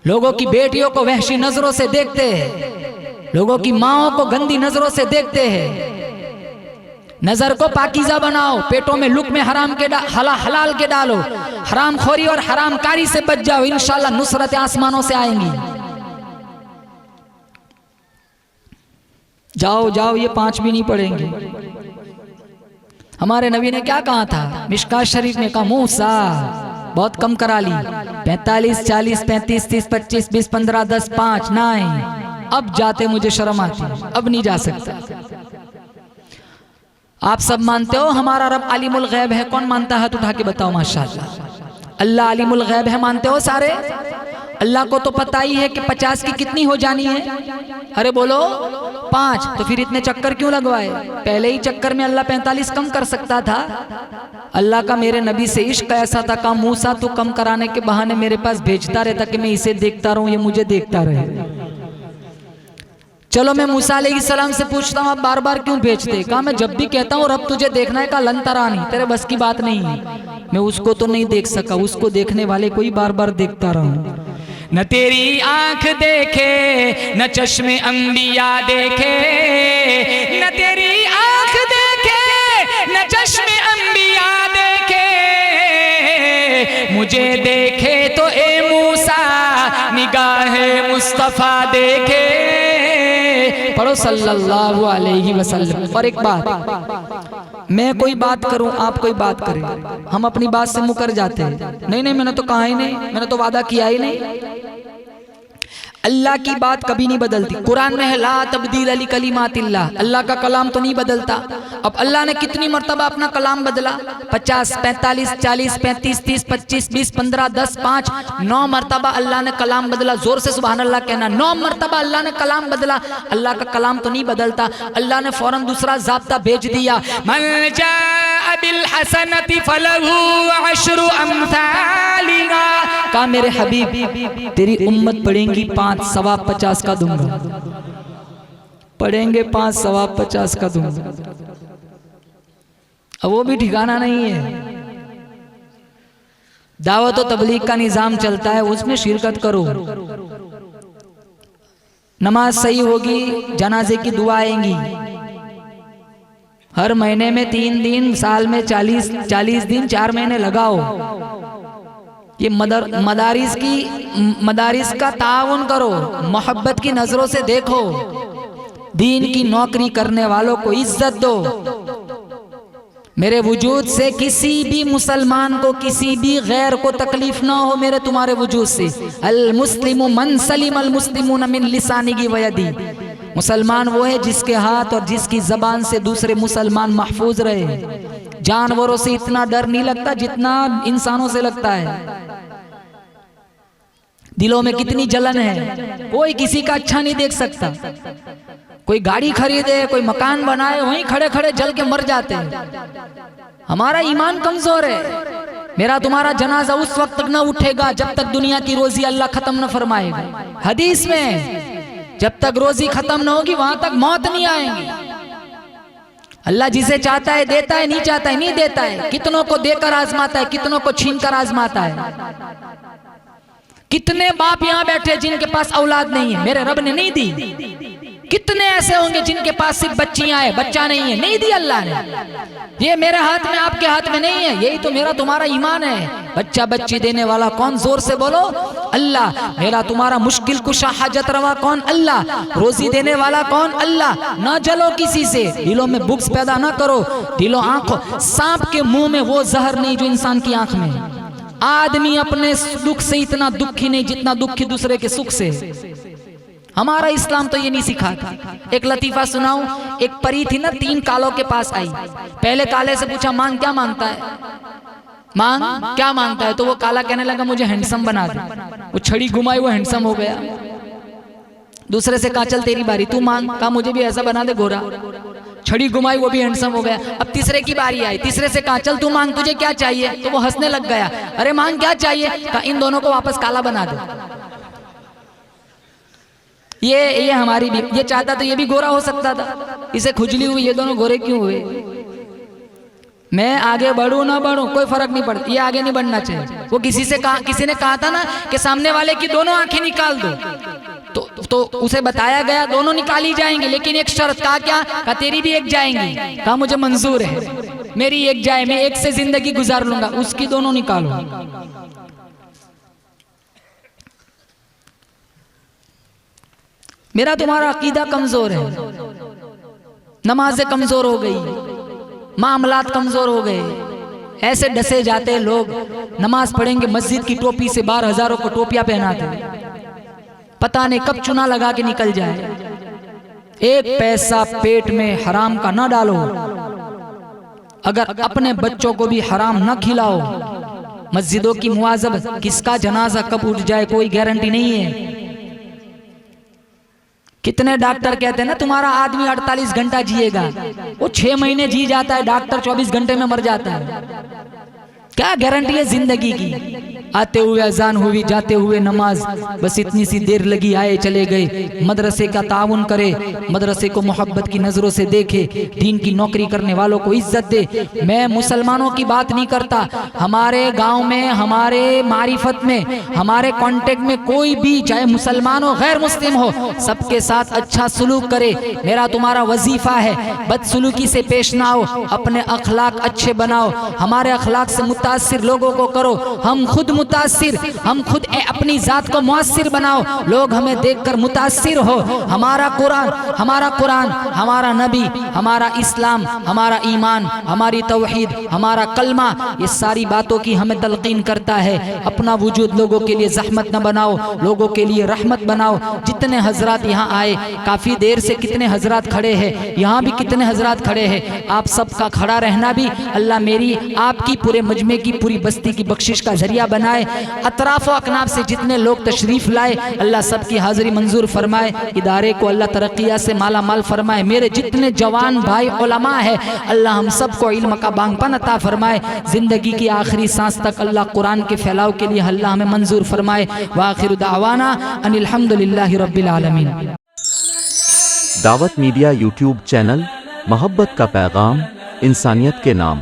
[SPEAKER 2] लोगों की बेटियों को वहशी नजरों से देखते हैं, लोगों की माओं को गंदी नजरों से देखते हैं। नजर को पाकीज़ा बनाओ, पेटों में लुक में हराम के हलाल के डालो, हराम खोरी और हराम कारी से बच जाओ, इंशाल्लाह नुसरत आसमानों से आएंगी। जाओ जाओ, ये 5 भी नहीं पढ़ेंगे। हमारे नबी ने क्या कहा था मिशकात शरीफ में? कहा मूसा बहुत कम करा ली, 45, 40, 35, 30, 25, 20, 15, 10, 5 नहीं। अब जाते मुझे शर्म आती, अब नहीं जा सकता। आप सब मानते हो हमारा रब आलिमुल गैब है? कौन मानता है? हाथ उठा के बताओ। माशाअल्लाह, अल्लाह आलिमुल गैब है, मानते हो सारे? अल्लाह को तो पता ही है कि 50 की कितनी हो जानी है। अरे बोलो 5, तो फिर इतने चक्कर क्यों लगवाए? पहले ही चक्कर में अल्लाह 45 कम कर सकता था। अल्लाह का मेरे नबी से इश्क ऐसा था, कहा मूसा तू कम कराने के बहाने मेरे पास भेजता रहता कि मैं इसे देखता रहूं, ये मुझे देखता रहे। चलो मैं मूसा अलैहिस्सलाम से पूछता हूँ, आप बार बार क्यों भेजते? कहा मैं जब भी कहता हूँ रब तुझे देखना है, का लन तरानी, तेरे बस की बात नहीं है। मैं उसको तो नहीं देख सका, उसको देखने वाले को ही बार बार देखता रहूं। न तेरी आंख देखे, न चश्मे अंबिया देखे, न तेरी आंख देखे, न चश्मे अंबिया देखे, मुझे देखे तो ए मूसा निगाहे मुस्तफा देखे। पढ़ो सल्लल्लाहु अलैहि वसल्लम। और एक बात, मैं कोई बात करूं, आप कोई बात करें, हम अपनी बात से मुकर जाते हैं। नहीं नहीं, मैंने तो कहा ही नहीं, मैंने तो वादा किया ही नहीं। अल्लाह की बात कभी नहीं बदलती। कुरान में है ला तब्दील अली कलिमातिल्लाह, अल्लाह का कलाम तो नहीं बदलता। अब अल्लाह ने कितनी मर्तबा अपना कलाम बदला? 50, 45, 40, 35, 30, 25, 20, 15, 10, 5, 9 मर्तबा अल्लाह ने कलाम बदला। जोर से सुभान अल्लाह कहना। 9 मर्तबा अल्लाह ने कलाम बदला। अल्लाह का कलाम तो नहीं बदलता। अल्लाह ने फौरन दूसरा ज़ाब्ता भेज दिया, मन जाअ बिल हसनति फलहु अशरु अम्सालिहा। कहा मेरे हबीब तेरी उम्मत पढ़ेंगी 5, सवा 50 का दूंगा। पढ़ेंगे 5, सवा 50 का दूंगा। अब वो भी ठिकाना नहीं है। दावत और तबलीग का निजाम चलता है, उसमें शिरकत करो। नमाज सही होगी, जनाजे की दुआ आएंगी। हर महीने में 3 दिन, साल में 40 दिन, 4 महीने लगाओ। ये मदारिस का ताउन करो, मोहब्बत की नजरों से देखो। दीन की नौकरी करने वालों को इज्जत दो। मेरे वजूद से किसी भी मुसलमान को, किसी भी गैर को तकलीफ ना हो मेरे तुम्हारे वजूद से। अल मुस्लिमु मन सलिम अल मुस्लिमून मिन लिसानिही व यदी। मुसलमान वो है जिसके हाथ और जिसकी जबान से दूसरे मुसलमान महफूज रहे। जानवरों से इतना डर नहीं लगता जितना इंसानों से लगता है। दिलों में कितनी जलन है, कोई किसी का अच्छा नहीं देख सकता। कोई गाड़ी खरीदे, कोई मकान बनाए, वहीं खड़े खड़े जल के मर जाते हैं। हमारा ईमान कमजोर है। मेरा तुम्हारा जनाजा उस वक्त तक न उठेगा जब तक दुनिया की रोजी अल्लाह खत्म न फरमाएगा। हदीस में जब तक रोजी खत्म न होगी वहां तक मौत नहीं आएगी। अल्लाह जिसे चाहता है देता है, नहीं चाहता है नहीं देता है। कितनों को देकर आजमाता है, कितनों को छीन कर आजमाता है। कितने बाप यहाँ बैठे जिनके पास औलाद नहीं है, मेरे रब ने नहीं दी। कितने ऐसे होंगे जिनके पास सिर्फ बच्चियां हैं, बच्चा नहीं है, नहीं दी अल्लाह ने। ये मेरे हाथ में, आपके हाथ में नहीं है। यही तो मेरा तुम्हारा ईमान है। बच्चा बच्ची देने वाला कौन? जोर से बोलो अल्लाह। मेरा तुम्हारा मुश्किल कुशा हाजत रवा कौन? अल्लाह। रोजी देने वाला कौन? अल्लाह। ना जलो किसी से, दिलों में बुग्स पैदा ना करो। दिलों आंखों, सांप के मुंह में वो जहर नहीं जो इंसान की आंख में है। आदमी अपने दुख से इतना दुखी नहीं जितना दुखी दूसरे के सुख से। हमारा इस्लाम तो ये नहीं सिखाता। एक लतीफा सुनाऊं, एक परी थी ना, 3 कालों के पास आई। पहले काले से पूछा मांग क्या मांगता है, मांग क्या मांगता है? तो वो काला कहने लगा मुझे हैंडसम बना दे। वो छड़ी घुमाई, वो हैंडसम हो गया। दूसरे से कहा चल तेरी बारी, तू मांग। कहा मुझे भी ऐसा बना दे गोरा। छड़ी घुमाई, वो भी हैंडसम हो गया। अब तीसरे की बारी आई, तीसरे से कहा चल तू मांग, तुझे क्या चाहिए? तो वो हंसने लग गया, अरे मांग क्या चाहिए? कहा इन दोनों को वापस काला बना दे। ये हमारी भी, ये चाहता तो ये भी गोरा हो सकता था, इसे खुजली हुई, ये दोनों गोरे क्यों हुए? मैं आगे बढ़ूं ना बढ़ूं कोई फर्क नहीं पड़ता, ये आगे नहीं बढ़ना चाहिए। वो किसी ने कहा था ना कि सामने वाले की दोनों आंखें निकाल दो, तो उसे बताया गया दोनों निकाली जाएंगी, लेकिन एक शर्त। कहा क्या? कहा तेरी भी एक जाएंगी। कहा मुझे मंजूर है, मेरी एक जाए, मैं एक से जिंदगी गुजार लूंगा, उसकी दोनों निकालो। मेरा तुम्हारा अकीदा कमजोर है, नमाजें कमजोर हो गई, मामलात कमजोर हो गए। ऐसे डसे जाते लोग, नमाज पढ़ेंगे मस्जिद की टोपी से बाहर हजारों को टोपियां पहनाते, पता नहीं कब चुना लगा के निकल जाए। एक पैसा पेट में हराम का ना डालो, अगर अपने बच्चों को भी हराम ना खिलाओ। मस्जिदों की मुआजब, किसका जनाजा कब उठ जाए कोई गारंटी नहीं है। कितने डॉक्टर कहते हैं ना तुम्हारा आदमी 48 घंटा जिएगा, वो 6 महीने जी जाता है, डॉक्टर 24 घंटे में मर जाता है। क्या गारंटी है जिंदगी की? आते हुए अजान हुई, जाते हुए नमाज, बस इतनी सी देर लगी, आए चले गए। मदरसे का ताउन करे, मदरसे को मोहब्बत की नजरों से देखे, दीन की नौकरी करने वालों को इज्जत दे। मैं मुसलमानों की बात नहीं करता, हमारे गांव में, हमारे मारिफत में, हमारे कांटेक्ट में कोई भी, चाहे मुसलमान हो गैर मुस्लिम हो, सबके साथ अच्छा सुलूक करे। मेरा तुम्हारा वजीफा है, बदसलूकी से पेश ना हो, अपने अखलाक अच्छे बनाओ, हमारे अखलाक से मुतासिर लोगों को करो, हम खुद मुतासिर, हम खुद अपनी जात को मुअस्सिर बनाओ, लोग हमें देखकर मुतासिर हो। हमारा कुरान, हमारा नबी, हमारा इस्लाम, हमारा ईमान, हमारी तौहीद, हमारा कलमा, ये सारी बातों की हमें तलकीन करता है। अपना वजूद लोगों के लिए जहमत न बनाओ, लोगों के लिए रहमत बनाओ। जितने हजरात यहाँ आए, काफी देर से कितने हजरात खड़े हैं, यहाँ भी कितने हजरात खड़े हैं, आप सबका खड़ा रहना भी अल्लाह मेरी आपकी पूरे मजमे की पूरी बस्ती की बख्शिश का जरिया बनाए। अतराफ व अकनाफ से जितने लोग तशरीफ लाए, अल्लाह सबकी हाजिरी मंजूर फरमाए। इदारे को अल्लाह तरक्किया से माला माल फरमाए। मेरे जितने जवान भाई उलमा है, अल्लाह हम सबको इल्म का बांगपन अता फरमाए। जिंदगी की आखिरी सांस तक अल्लाह कुरान के फैलाव के लिए अल्लाह हमें मंजूर फरमाए। व आखिर दावाना अनिल हम्दुलिल्लाहि रब्बिल आलमीन।
[SPEAKER 1] दावत मीडिया यूट्यूब चैनल, मोहब्बत का पैगाम, इंसानियत के नाम।